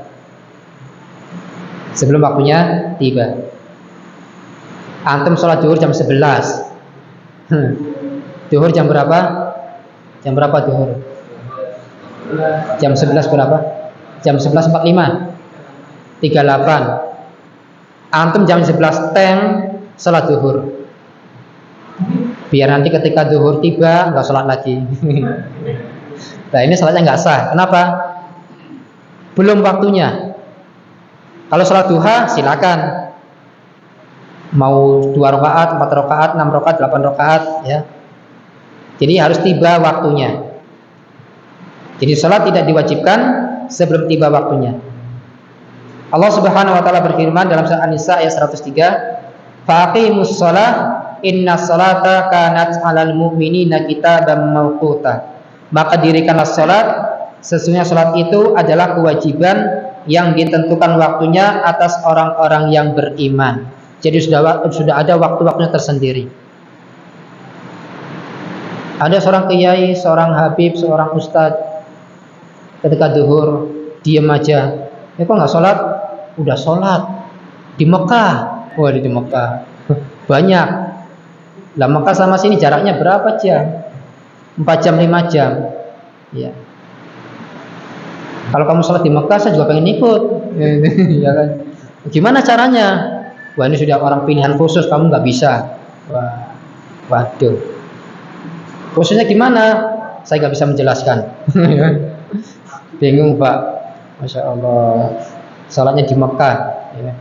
Speaker 2: Sebelum waktunya tiba. Antum sholat zuhur jam 11. Zuhur jam berapa? Jam berapa zuhur? Jam 11 berapa? Jam 11.45. 38. Antum jam 11 teng sholat zuhur. Biar nanti ketika zuhur tiba enggak sholat lagi. Nah ini sholatnya nggak sah. Kenapa? Belum waktunya. Kalau sholat duha silakan. Mau 2 rakaat, 4 rakaat, 6 rakaat, 8 rakaat ya. Jadi harus tiba waktunya. Jadi sholat tidak diwajibkan sebelum tiba waktunya. Allah Subhanahu wa taala berfirman dalam surah An-Nisa ayat 103, "Faqimus shalah innas salata kanat 'alal mu'minina kitaban mawquta." Maka dirikanlah sholat, sesungguhnya sholat itu adalah kewajiban yang ditentukan waktunya atas orang-orang yang beriman. Jadi sudah ada waktu-waktunya tersendiri. Ada seorang kiai, seorang habib, seorang ustadz, ketika zuhur diam aja. Kok nggak sholat? Udah sholat di Mekah. Wah di Mekah banyak. Lah Mekah sama sini jaraknya berapa jam? 4 jam 5 jam ya. Kalau kamu sholat di Mekah saya juga pengen ikut ya kan. Gimana caranya? Wah, ini sudah orang pilihan khusus, kamu nggak bisa. Wah, waduh. Khususnya gimana? Saya nggak bisa menjelaskan. Bingung Pak. Masya Allah. Salatnya di Mekah. Ya.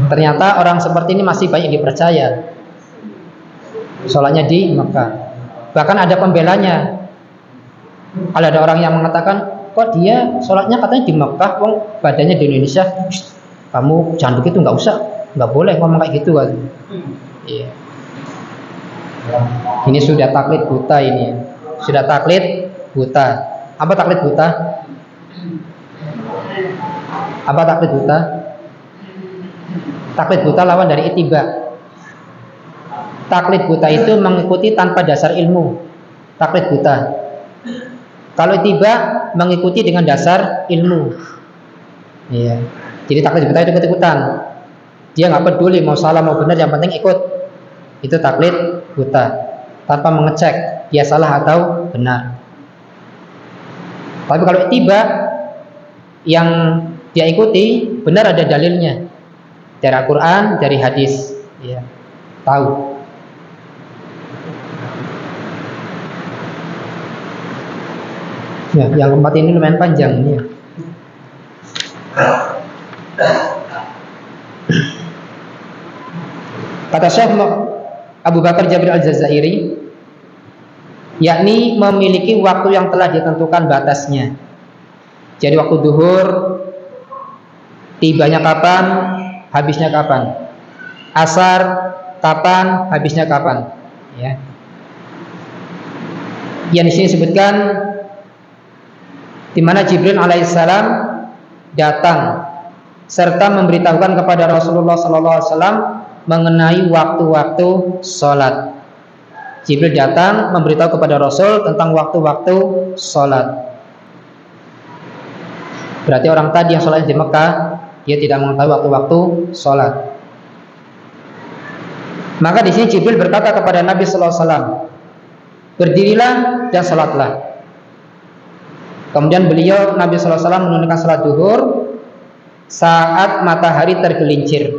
Speaker 2: Ternyata orang seperti ini masih banyak dipercaya. Sholatnya di Mekah. Bahkan ada pembelanya. Kalau ada orang yang mengatakan, kok dia sholatnya katanya di Mekah, wong badannya di Indonesia. Kamu jangan begitu, nggak usah, nggak boleh ngomong kayak gitu kan. Iya. Ini sudah taklid buta ini. Sudah taklid buta. Apa taklid buta? Apa taklid buta? Taklid buta lawan dari ittiba. Taklid buta itu mengikuti tanpa dasar ilmu. Taklid buta. Kalau ittiba mengikuti dengan dasar ilmu. Iya. Jadi taklid buta itu ikut-ikutan. Dia nggak peduli mau salah mau benar, yang penting ikut. Itu taklid buta. Tanpa mengecek dia salah atau benar. Tapi kalau ittiba yang dia ikuti benar, ada dalilnya dari Al-Quran, dari hadis, ya, tahu. Ya, yang keempat ini lumayan panjang ini. Ya. Kata Syekh Abu Bakar Jabir Al-Jazairi, yakni memiliki waktu yang telah ditentukan batasnya. Jadi waktu duhur tibanya kapan, habisnya kapan. Asar kapan, habisnya kapan. Ya. Yang di sini disebutkan di mana Jibril alaihissalam datang serta memberitahukan kepada Rasulullah SAW mengenai waktu-waktu sholat. Jibril datang memberitahu kepada Rasul tentang waktu-waktu sholat. Berarti orang tadi yang sholat di Mekah, dia tidak mengetahui waktu-waktu sholat. Maka di sini Jibril berkata kepada Nabi SAW, berdirilah dan sholatlah. Kemudian beliau Nabi SAW menunaikan sholat duhur saat matahari tergelincir.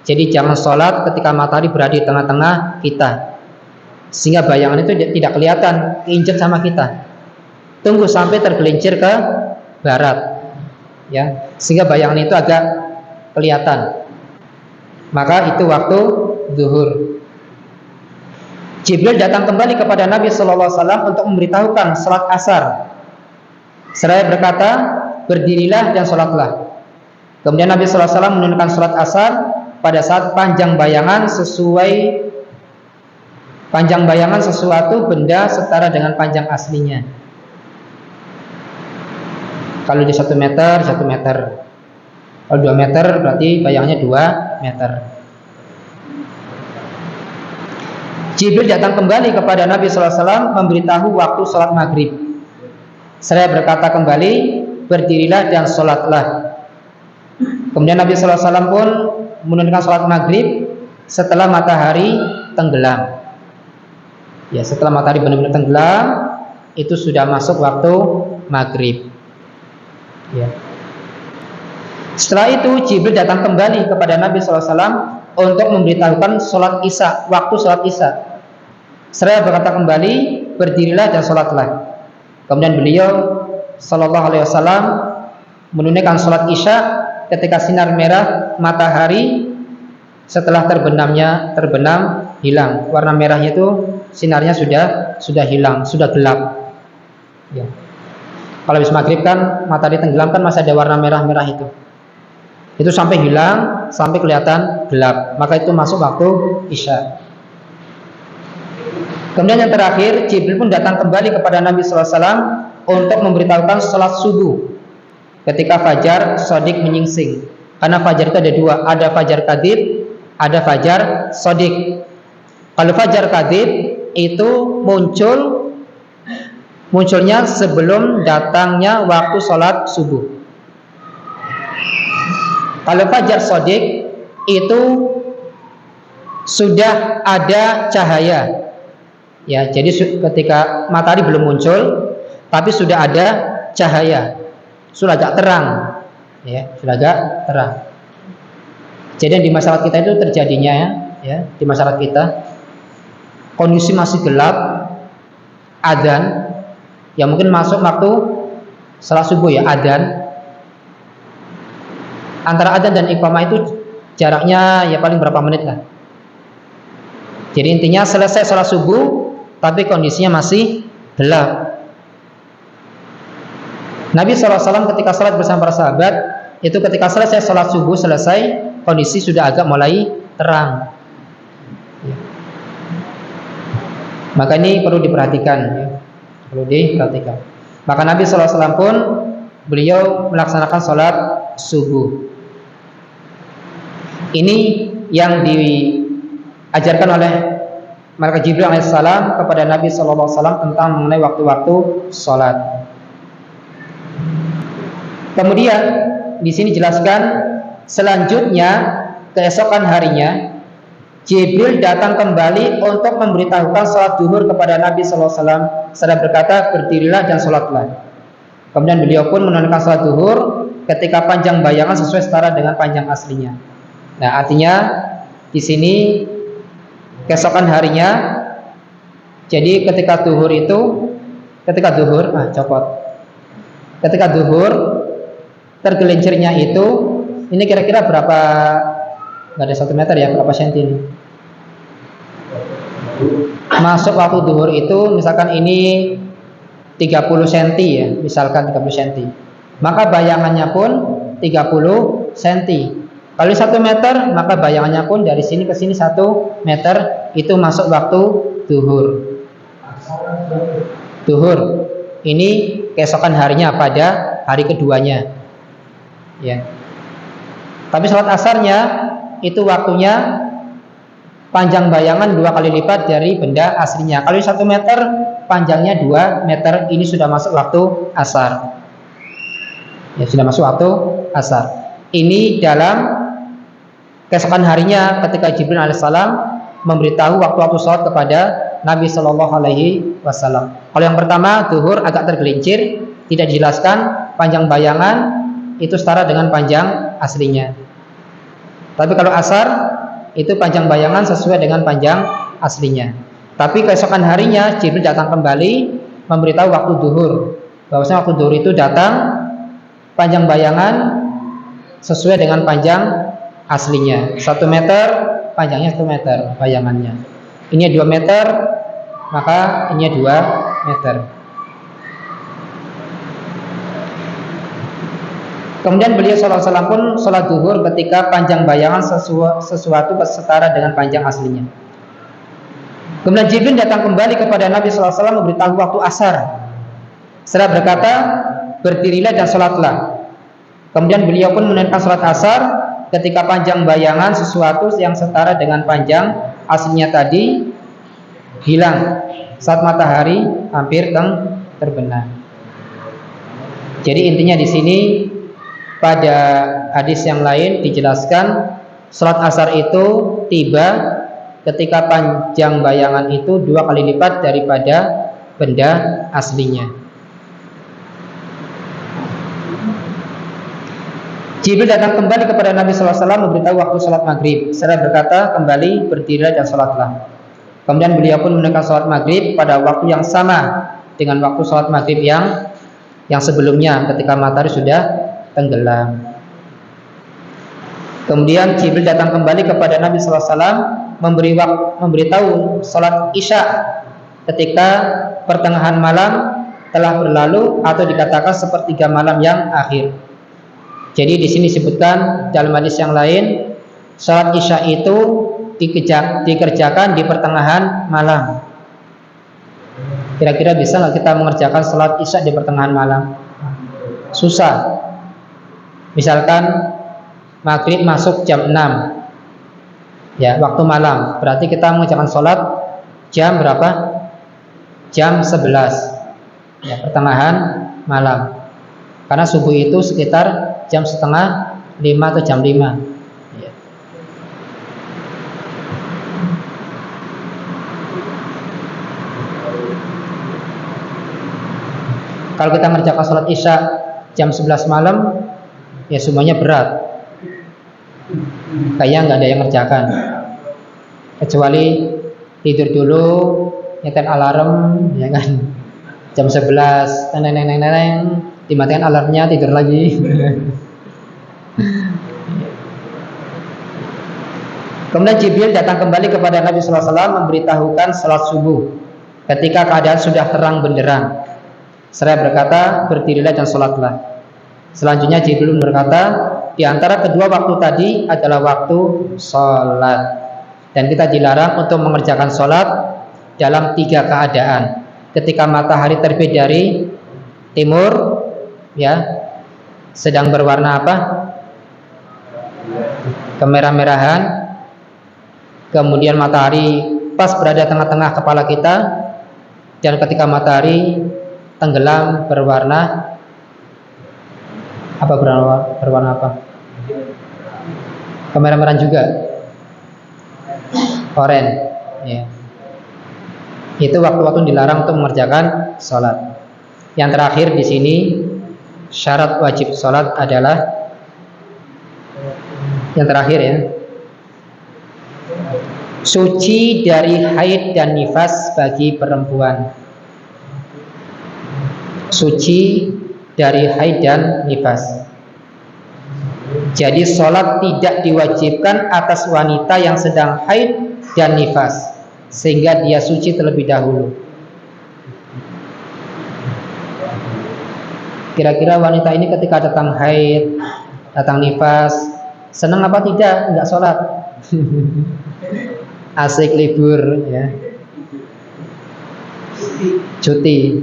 Speaker 2: Jadi jangan sholat ketika matahari berada di tengah-tengah kita, sehingga bayangan itu tidak kelihatan, keinjek sama kita. Tunggu sampai tergelincir ke barat, ya, sehingga bayangan itu agak kelihatan. Maka itu waktu zuhur. Jibril datang kembali kepada Nabi SAW untuk memberitahukan salat asar. Seraya berkata, berdirilah dan sholatlah. Kemudian Nabi SAW menunaikan salat asar pada saat panjang bayangan sesuatu benda setara dengan panjang aslinya. Kalau di 1 meter, 1 meter. Kalau 2 meter berarti bayangnya 2 meter. Jibril datang kembali kepada Nabi SAW memberitahu waktu sholat maghrib. Saya berkata kembali, berdirilah dan sholatlah. Kemudian Nabi SAW pun menunaikan sholat maghrib setelah matahari tenggelam. Ya, setelah matahari benar-benar tenggelam, itu sudah masuk waktu maghrib. Ya. Setelah itu Jibril datang kembali kepada Nabi SAW untuk memberitahukan sholat isya, waktu sholat isya. Seraya berkata kembali, berdirilah dan sholatlah. Kemudian beliau Sallallahu Alaihi Wasallam menunaikan sholat isya ketika sinar merah matahari setelah terbenam hilang. Warna merahnya itu sinarnya sudah hilang, sudah gelap. Ya. Kalau habis maghrib kan matahari tenggelam kan masih ada warna merah-merah itu. Itu sampai hilang, sampai kelihatan gelap. Maka itu masuk waktu isya. Kemudian yang terakhir, Jibril pun datang kembali kepada Nabi SAW untuk memberitahukan sholat subuh ketika fajar shadiq menyingsing. Karena fajar itu ada 2, ada fajar kadhib, ada fajar shadiq. Kalau fajar kadhib itu munculnya sebelum datangnya waktu sholat subuh. Kalau fajar shadiq itu sudah ada cahaya. Ya, jadi ketika matahari belum muncul, tapi sudah ada cahaya, sudah agak terang. ya, sudah agak terang. Jadi di masyarakat kita itu terjadinya ya, di masyarakat kita kondisi masih gelap, adzan, ya mungkin masuk waktu salat subuh ya, adzan. Antara adzan dan iqamah itu jaraknya ya paling berapa menit lah. Jadi intinya selesai salat subuh, tapi kondisinya masih gelap. Nabi SAW ketika salat bersama para sahabat, itu ketika selesai salat subuh selesai, kondisi sudah agak mulai terang. Maka ini perlu diperhatikan, ya. Perlu diperhatikan. Maka Nabi SAW pun beliau melaksanakan salat subuh. Ini yang diajarkan oleh malaikat Jibril alaihissalam kepada Nabi SAW tentang mengenai waktu-waktu salat. Kemudian di sini jelaskan selanjutnya keesokan harinya Jibril datang kembali untuk memberitahukan salat duhur kepada Nabi SAW. Seraya berkata, berdirilah dan salatlah. Kemudian beliau pun menunaikan salat duhur ketika panjang bayangan sesuai setara dengan panjang aslinya. Nah, artinya di sini keesokan harinya, jadi ketika duhur ketika duhur tergelincirnya itu, ini kira-kira berapa? Nggak ada 1 meter ya, berapa senti ini? Masuk waktu duhur itu misalkan ini 30 cm ya, misalkan 30 cm, maka bayangannya pun 30 cm. Kalau 1 meter, maka bayangannya pun dari sini ke sini 1 meter, itu masuk waktu duhur. Duhur ini keesokan harinya pada hari keduanya, ya. Tapi salat asarnya itu waktunya panjang bayangan 2 kali lipat dari benda aslinya. Kalau 1 meter, panjangnya 2 meter. Ini sudah masuk waktu asar. Ya, sudah masuk waktu asar. Ini dalam keesokan harinya ketika Jibril alaihissalam memberitahu waktu-waktu sholat kepada Nabi Shallallahu Alaihi Wasallam. Kalau yang pertama duhur agak tergelincir, tidak dijelaskan panjang bayangan itu setara dengan panjang aslinya. Tapi kalau asar itu panjang bayangan sesuai dengan panjang aslinya. Tapi keesokan harinya Jibril datang kembali memberitahu waktu duhur, bahwasanya waktu duhur itu datang panjang bayangan sesuai dengan panjang aslinya. 1 meter, panjangnya 1 meter bayangannya. Ini 2 meter, maka ini 2 meter. Kemudian beliau SAW pun sholat duhur ketika panjang bayangan sesuatu setara dengan panjang aslinya. Kemudian Jibril datang kembali kepada Nabi SAW memberitahu waktu asar. Seraya berkata, berdirilah dan sholatlah. Kemudian beliau pun menunaikan sholat asar ketika panjang bayangan sesuatu yang setara dengan panjang aslinya tadi hilang saat matahari hampir terbenam. Jadi intinya di sini pada hadis yang lain dijelaskan sholat asar itu tiba ketika panjang bayangan itu 2 kali lipat daripada benda aslinya. Jibril datang kembali kepada Nabi SAW memberitahu waktu sholat maghrib. Seraya berkata, kembali berdirilah dan sholatlah. Kemudian beliau pun menunaikan sholat maghrib pada waktu yang sama dengan waktu sholat maghrib yang sebelumnya ketika matahari sudah tenggelam. Kemudian Jibril datang kembali kepada Nabi SAW memberitahu sholat isya ketika pertengahan malam telah berlalu atau dikatakan sepertiga malam yang akhir. Jadi di sini disebutkan dalam hadis yang lain, sholat isya itu dikerjakan di pertengahan malam. Kira-kira bisa nggak kita mengerjakan sholat isya di pertengahan malam? Susah. Misalkan maghrib masuk jam 6, ya waktu malam, berarti kita mengerjakan sholat jam berapa? Jam 11, ya pertengahan malam. Karena subuh itu sekitar jam setengah 5 atau jam 5, ya. Kalau kita mengerjakan sholat isya jam 11 malam, ya semuanya berat. Kayaknya nggak ada yang ngerjakan. Kecuali tidur dulu, nyetel alarm, ya kan. Jam 11, teneng, dimatikan alarmnya, tidur lagi. Kemudian Jibril datang kembali kepada Nabi sallallahu alaihi wasallam memberitahukan salat subuh ketika keadaan sudah terang benderang. Seraya berkata, berdirilah dan salatlah. Selanjutnya Jibril berkata, di antara kedua waktu tadi adalah waktu salat, dan kita dilarang untuk mengerjakan salat dalam 3 keadaan. Ketika matahari terbit dari timur, ya, sedang berwarna apa? Kemerah-merahan. Kemudian matahari pas berada tengah-tengah kepala kita, dan ketika matahari tenggelam berwarna apa? Berwarna apa? Kemerah-merahan juga, oranye. Ya. Itu waktu-waktu dilarang untuk mengerjakan sholat. Yang terakhir di sini, syarat wajib sholat adalah yang terakhir, ya, suci dari haid dan nifas bagi perempuan. Suci dari haid dan nifas. Jadi sholat tidak diwajibkan atas wanita yang sedang haid dan nifas, sehingga dia suci terlebih dahulu. Kira-kira wanita ini ketika datang haid, datang nifas, senang apa tidak? Enggak sholat. Asik libur, ya, cuti.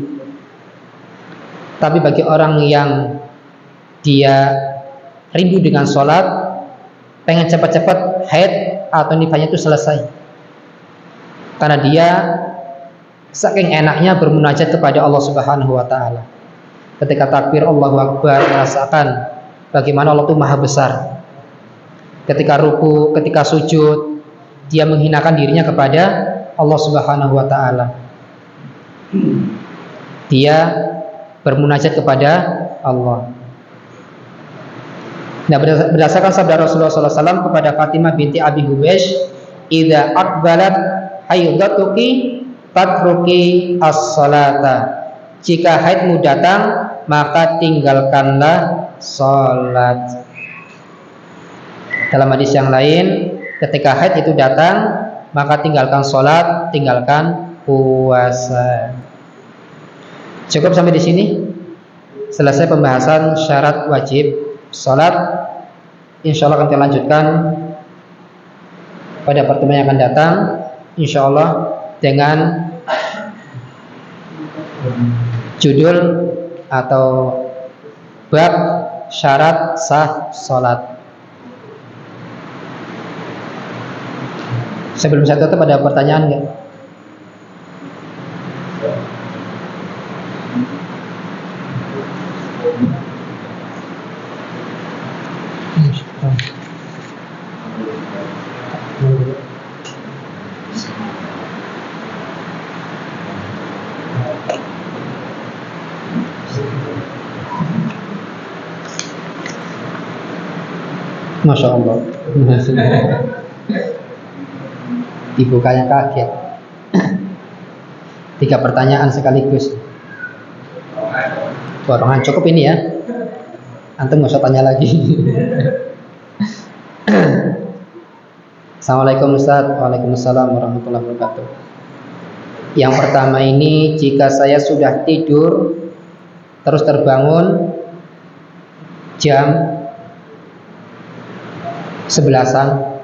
Speaker 2: Tapi bagi orang yang dia rindu dengan sholat, pengen cepat-cepat haid atau nifasnya itu selesai, karena dia saking enaknya bermunajat kepada Allah Subhanahu wa Ta'ala. Ketika takbir Allahu Akbar, merasakan bagaimana Allah itu maha besar. Ketika ruku, ketika sujud, dia menghinakan dirinya kepada Allah Subhanahu wa Ta'ala. Dia bermunajat kepada Allah. Nah, berdasarkan sabda Rasulullah SAW kepada Fatimah binti Abi Hubaysh, "Idza aqbalat haidatuki fatruki as-salata." Jika haidmu datang, maka tinggalkanlah salat. Dalam hadis yang lain, ketika haid itu datang, maka tinggalkan salat, tinggalkan puasa. Cukup sampai di sini. Selesai pembahasan syarat wajib salat. Insyaallah akan kita lanjutkan pada pertemuan yang akan datang, insyaallah, dengan judul atau bab syarat sah salat. Sebelum saya tutup, ada pertanyaan enggak? Masya Allah. Dibukanya kaget. 3 pertanyaan sekaligus. Borongan cukup ini, ya. Antum nggak usah tanya lagi. Assalamualaikum Ustaz. Waalaikumsalam warahmatullahi wabarakatuh. Yang pertama ini, jika saya sudah tidur terus terbangun jam 11-an.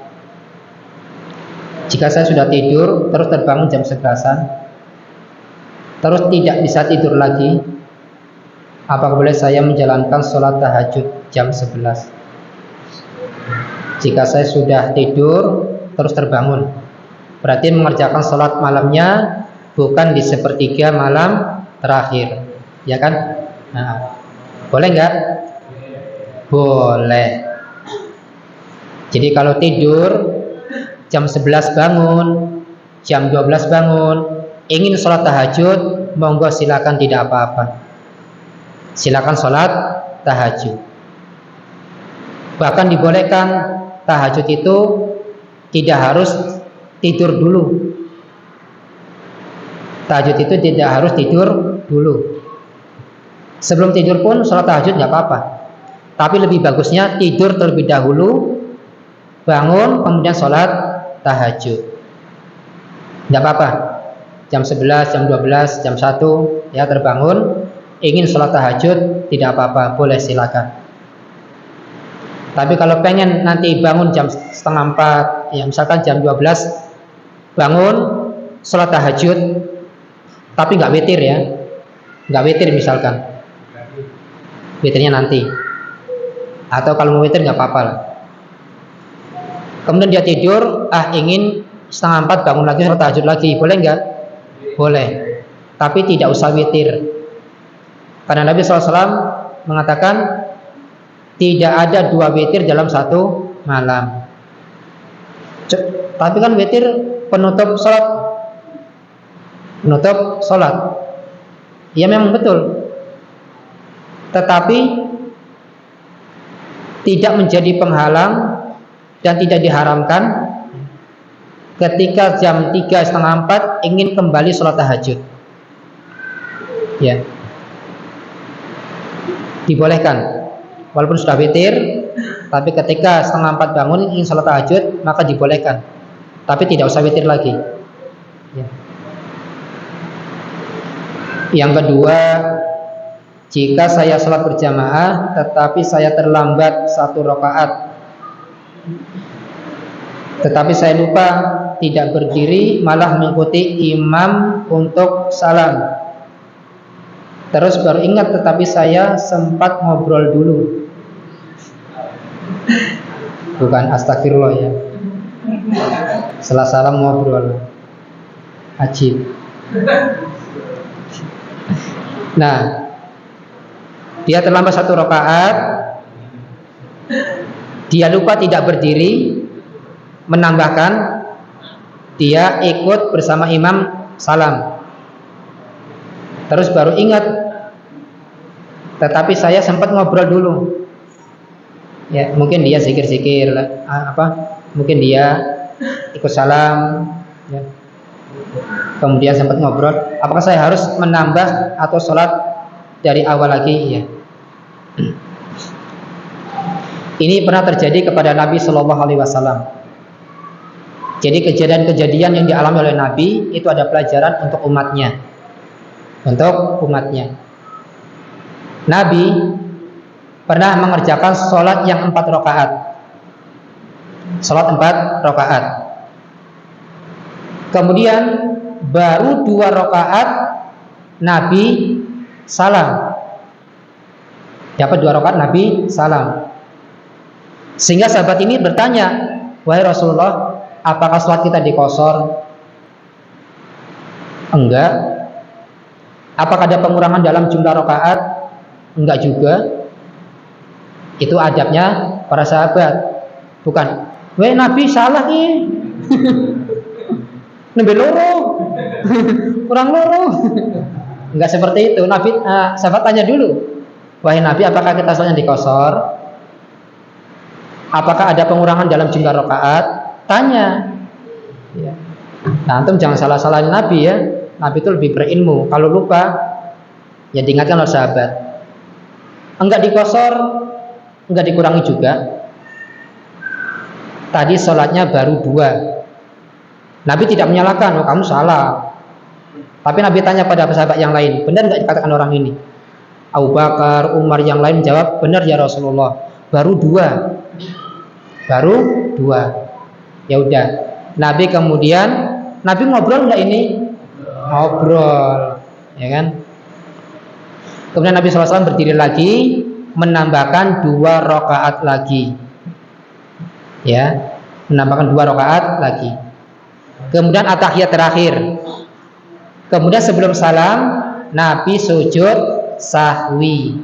Speaker 2: Jika saya sudah tidur terus terbangun jam 11-an, terus tidak bisa tidur lagi, apakah boleh saya menjalankan sholat tahajud jam 11? Jika saya sudah tidur terus terbangun, berarti mengerjakan sholat malamnya bukan di sepertiga malam terakhir, ya kan? Nah, boleh nggak? Boleh. Jadi kalau tidur jam 11 bangun, jam 12 bangun, ingin sholat tahajud, monggo silakan, tidak apa-apa. Silakan sholat tahajud. Bahkan dibolehkan tahajud itu tidak harus tidur dulu. Tahajud itu tidak harus tidur dulu. Sebelum tidur pun sholat tahajud nggak apa-apa. Tapi lebih bagusnya tidur terlebih dahulu, bangun kemudian sholat tahajud. Nggak apa-apa. Jam 11, jam 12, jam 1 ya terbangun, ingin sholat tahajud, tidak apa-apa, boleh silakan. Tapi kalau pengen nanti bangun jam setengah 4, ya misalkan jam 12 bangun sholat tahajud, tapi nggak witir ya, nggak witir misalkan, witirnya nanti. Atau kalau mau witir nggak apa-apa lah. Kemudian dia tidur, ingin setengah 4 bangun lagi sholat tahajud lagi, boleh nggak? Boleh, tapi tidak usah witir. Karena Nabi SAW mengatakan tidak ada 2 witir dalam 1 malam. Tapi kan witir penutup sholat. Ya memang betul. Tetapi tidak menjadi penghalang dan tidak diharamkan ketika jam 3:30 ingin kembali sholat tahajud. Ya, dibolehkan. Walaupun sudah witir, tapi ketika 3:30 bangun ingin sholat tahajud, maka dibolehkan. Tapi tidak usah witir lagi. Ya. Yang kedua, jika saya sholat berjamaah tetapi saya terlambat 1 rakaat, tetapi saya lupa tidak berdiri, malah mengikuti imam untuk salam. Terus baru ingat tetapi saya sempat ngobrol dulu. Bukan astagfirullah ya. Setelah salam ngobrol. Ajib. Nah, dia terlambat 1 rakaat, dia lupa tidak berdiri, menambahkan dia ikut bersama imam salam. Terus baru ingat, tetapi saya sempat ngobrol dulu. Ya, mungkin dia zikir-zikir, mungkin dia ikut salam, ya. Kemudian sempat ngobrol. Apakah saya harus menambah atau sholat dari awal lagi? Ya. Ini pernah terjadi kepada Nabi Shallallahu Alaihi Wasallam. Jadi kejadian-kejadian yang dialami oleh Nabi itu ada pelajaran untuk umatnya. Nabi pernah mengerjakan sholat yang 4 rakaat. Sholat 4 rakaat. Kemudian baru 2 rakaat Nabi salam. Dapat 2 rakaat Nabi salam. Sehingga sahabat ini bertanya, wahai Rasulullah, apakah sholat kita dikosor? Enggak. Apakah ada pengurangan dalam jumlah rakaat? Enggak juga. Itu adabnya para sahabat. Bukan, weh Nabi salah nih. Nembe loro. Kurang loro. Enggak seperti itu. Nabi sahabat tanya dulu, wahai Nabi, apakah kita sholatnya dikosor? Apakah ada pengurangan dalam jumlah rakaat? Tanya. Ya. Nah, antum jangan salah-salahin Nabi ya. Nabi itu lebih berilmu. Kalau lupa, ya diingatkan oleh sahabat. Enggak dikosor, enggak dikurangi juga. Tadi sholatnya baru 2. Nabi tidak menyalahkan, kamu salah. Tapi Nabi tanya pada sahabat yang lain, benar enggak dikatakan orang ini? Abu Bakar, Umar yang lain menjawab, benar ya Rasulullah. Baru 2. Ya udah. Nabi kemudian, Nabi ngobrol enggak ini? Ngobrol, ya kan? Kemudian Nabi SAW berdiri lagi, menambahkan 2 rakaat lagi, ya, menambahkan 2 rakaat lagi. Kemudian at-tahiyat terakhir. Kemudian sebelum salam, Nabi sujud sahwi.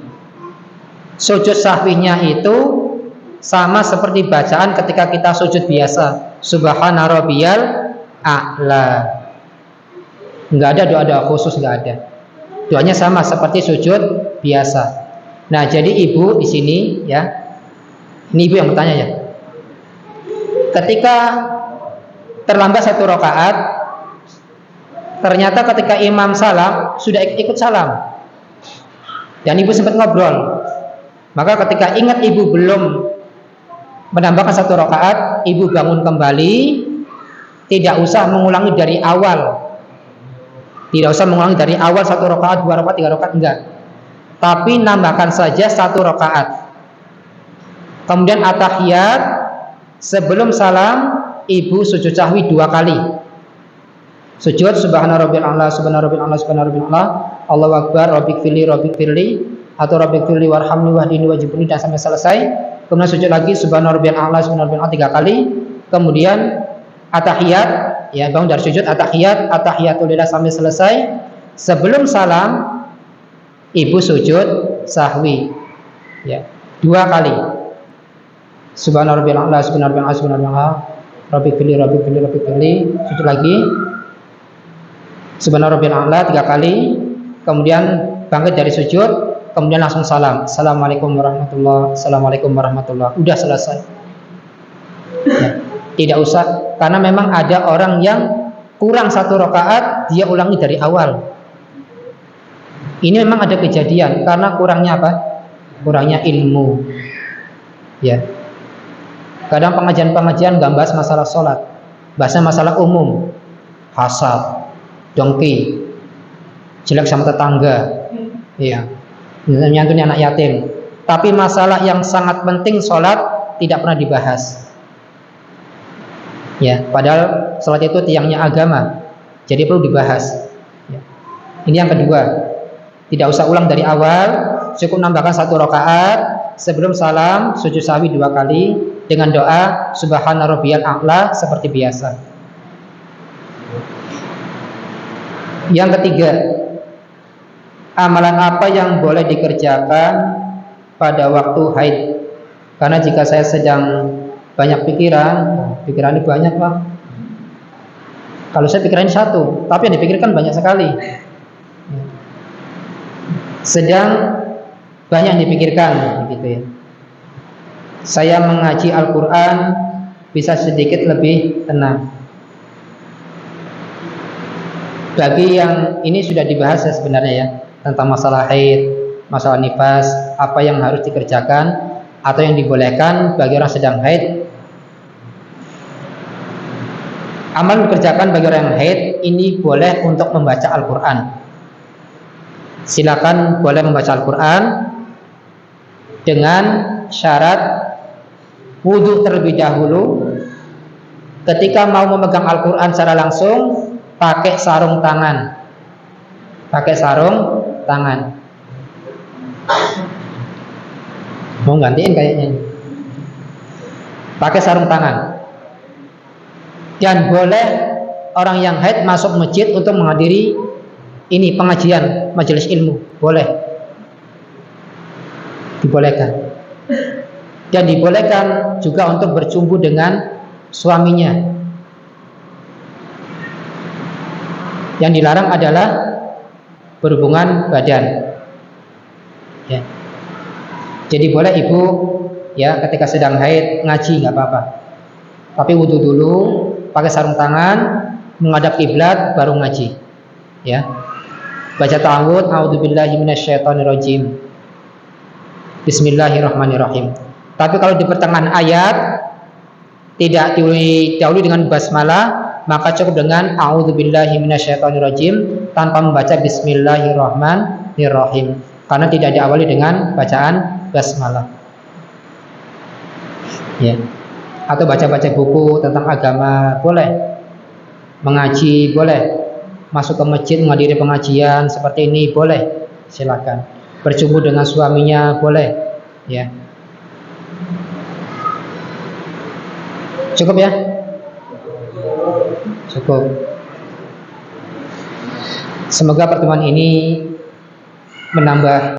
Speaker 2: Sujud sahwinya itu sama seperti bacaan ketika kita sujud biasa, Subhana rabbiyal a'la. Enggak ada doa-doa khusus, enggak ada. Doanya sama seperti sujud biasa. Nah, jadi ibu di sini ya, Ini ibu yang bertanya ya. Ketika terlambat 1 rakaat, ternyata ketika imam salam sudah ikut salam, dan ibu sempat ngobrol. Maka ketika ingat ibu belum menambahkan 1 rakaat, ibu bangun kembali, tidak usah mengulangi dari awal. Tidak usah mengulangi dari awal 1 rakaat, 2 rakaat, 3 rakaat, enggak. Tapi nambahkan saja 1 rakaat. Kemudian at-tahiyat, sebelum salam ibu sujud sahwi 2 kali. Sujud subhana rabbil a'la, subhana rabbil a'la, subhana rabbil a'la, Allahu akbar, rabbikfirli, atau rabbikfirli warhamni wahdini wajibni, dan sampai selesai. Kemudian sujud lagi subhana rabbil a'la, subhana rabbil a'la 3 kali. Kemudian at-tahiyat, ya, bangun dari sujud, at-tahiyat, at-tahiyatul lillah sampai selesai. Sebelum salam ibu sujud sahwi, ya, 2 kali. Subhana rabbil a'la, subhana rabbil a'la, subhana rabbil a'la, rabbikfirli, sujud lagi subhana rabbil a'la 3 kali. Kemudian bangkit dari sujud, kemudian langsung salam, assalamualaikum warahmatullahi, assalamualaikum warahmatullahi, udah selesai, ya. Tidak usah, karena memang ada orang yang kurang 1 rakaat, dia ulangi dari awal. Ini memang ada kejadian, karena kurangnya apa? Kurangnya ilmu, ya. Kadang pengajian-pengajian nggak bahas masalah sholat, bahasnya masalah umum, hasad, dongki, jelek sama tetangga, ya, nyantuni anak yatim. Tapi masalah yang sangat penting, sholat, tidak pernah dibahas. Ya, padahal sholat itu tiangnya agama, jadi perlu dibahas. Ya. Ini yang kedua, tidak usah ulang dari awal, cukup nambahkan 1 rakaat. Sebelum salam sujud sahwi 2 kali dengan doa subhana rabbiyal a'la seperti biasa. Yang ketiga, amalan apa yang boleh dikerjakan pada waktu haid? Karena jika saya sedang banyak pikiran ini banyak, Pak. Kalau saya pikirannya 1, tapi yang dipikirkan banyak sekali. Sedang banyak yang dipikirkan, gitu ya. Saya mengaji Al-Quran bisa sedikit lebih tenang. Bagi yang ini sudah dibahas ya sebenarnya ya, tentang masalah haid, masalah nifas, apa yang harus dikerjakan atau yang dibolehkan bagi orang sedang haid. Amal dikerjakan bagi orang yang haid ini boleh untuk membaca Al-Quran. Silakan boleh membaca Al-Quran dengan syarat wudhu terlebih dahulu. Ketika mau memegang Al-Quran secara langsung, pakai sarung tangan. Pakai sarung tangan. Mau gantiin kayaknya. Pakai sarung tangan. Dan boleh orang yang haid masuk masjid untuk menghadiri ini pengajian, majelis ilmu, boleh. Dibolehkan. Dan dibolehkan juga untuk bercumbu dengan suaminya. Yang dilarang adalah berhubungan badan, ya. Jadi boleh ibu, ya, ketika sedang haid ngaji nggak apa-apa, tapi wudhu dulu, pakai sarung tangan, menghadap kiblat, baru ngaji, ya. Baca ta'awudz, a'udzubillahi minasyaitonirrajim, bismillahirrahmanirrahim. Tapi kalau di pertengahan ayat tidak didahului dengan basmalah, maka cukup dengan a'udzubillahi minasyaitonirrajim tanpa membaca bismillahirrahmanirrahim, karena tidak diawali dengan bacaan basmalah, ya. Atau baca-baca buku tentang agama boleh, mengaji boleh, masuk ke masjid menghadiri pengajian seperti ini boleh, silakan. Bercumbu dengan suaminya boleh, ya. Cukup ya? Cukup. Semoga pertemuan ini menambah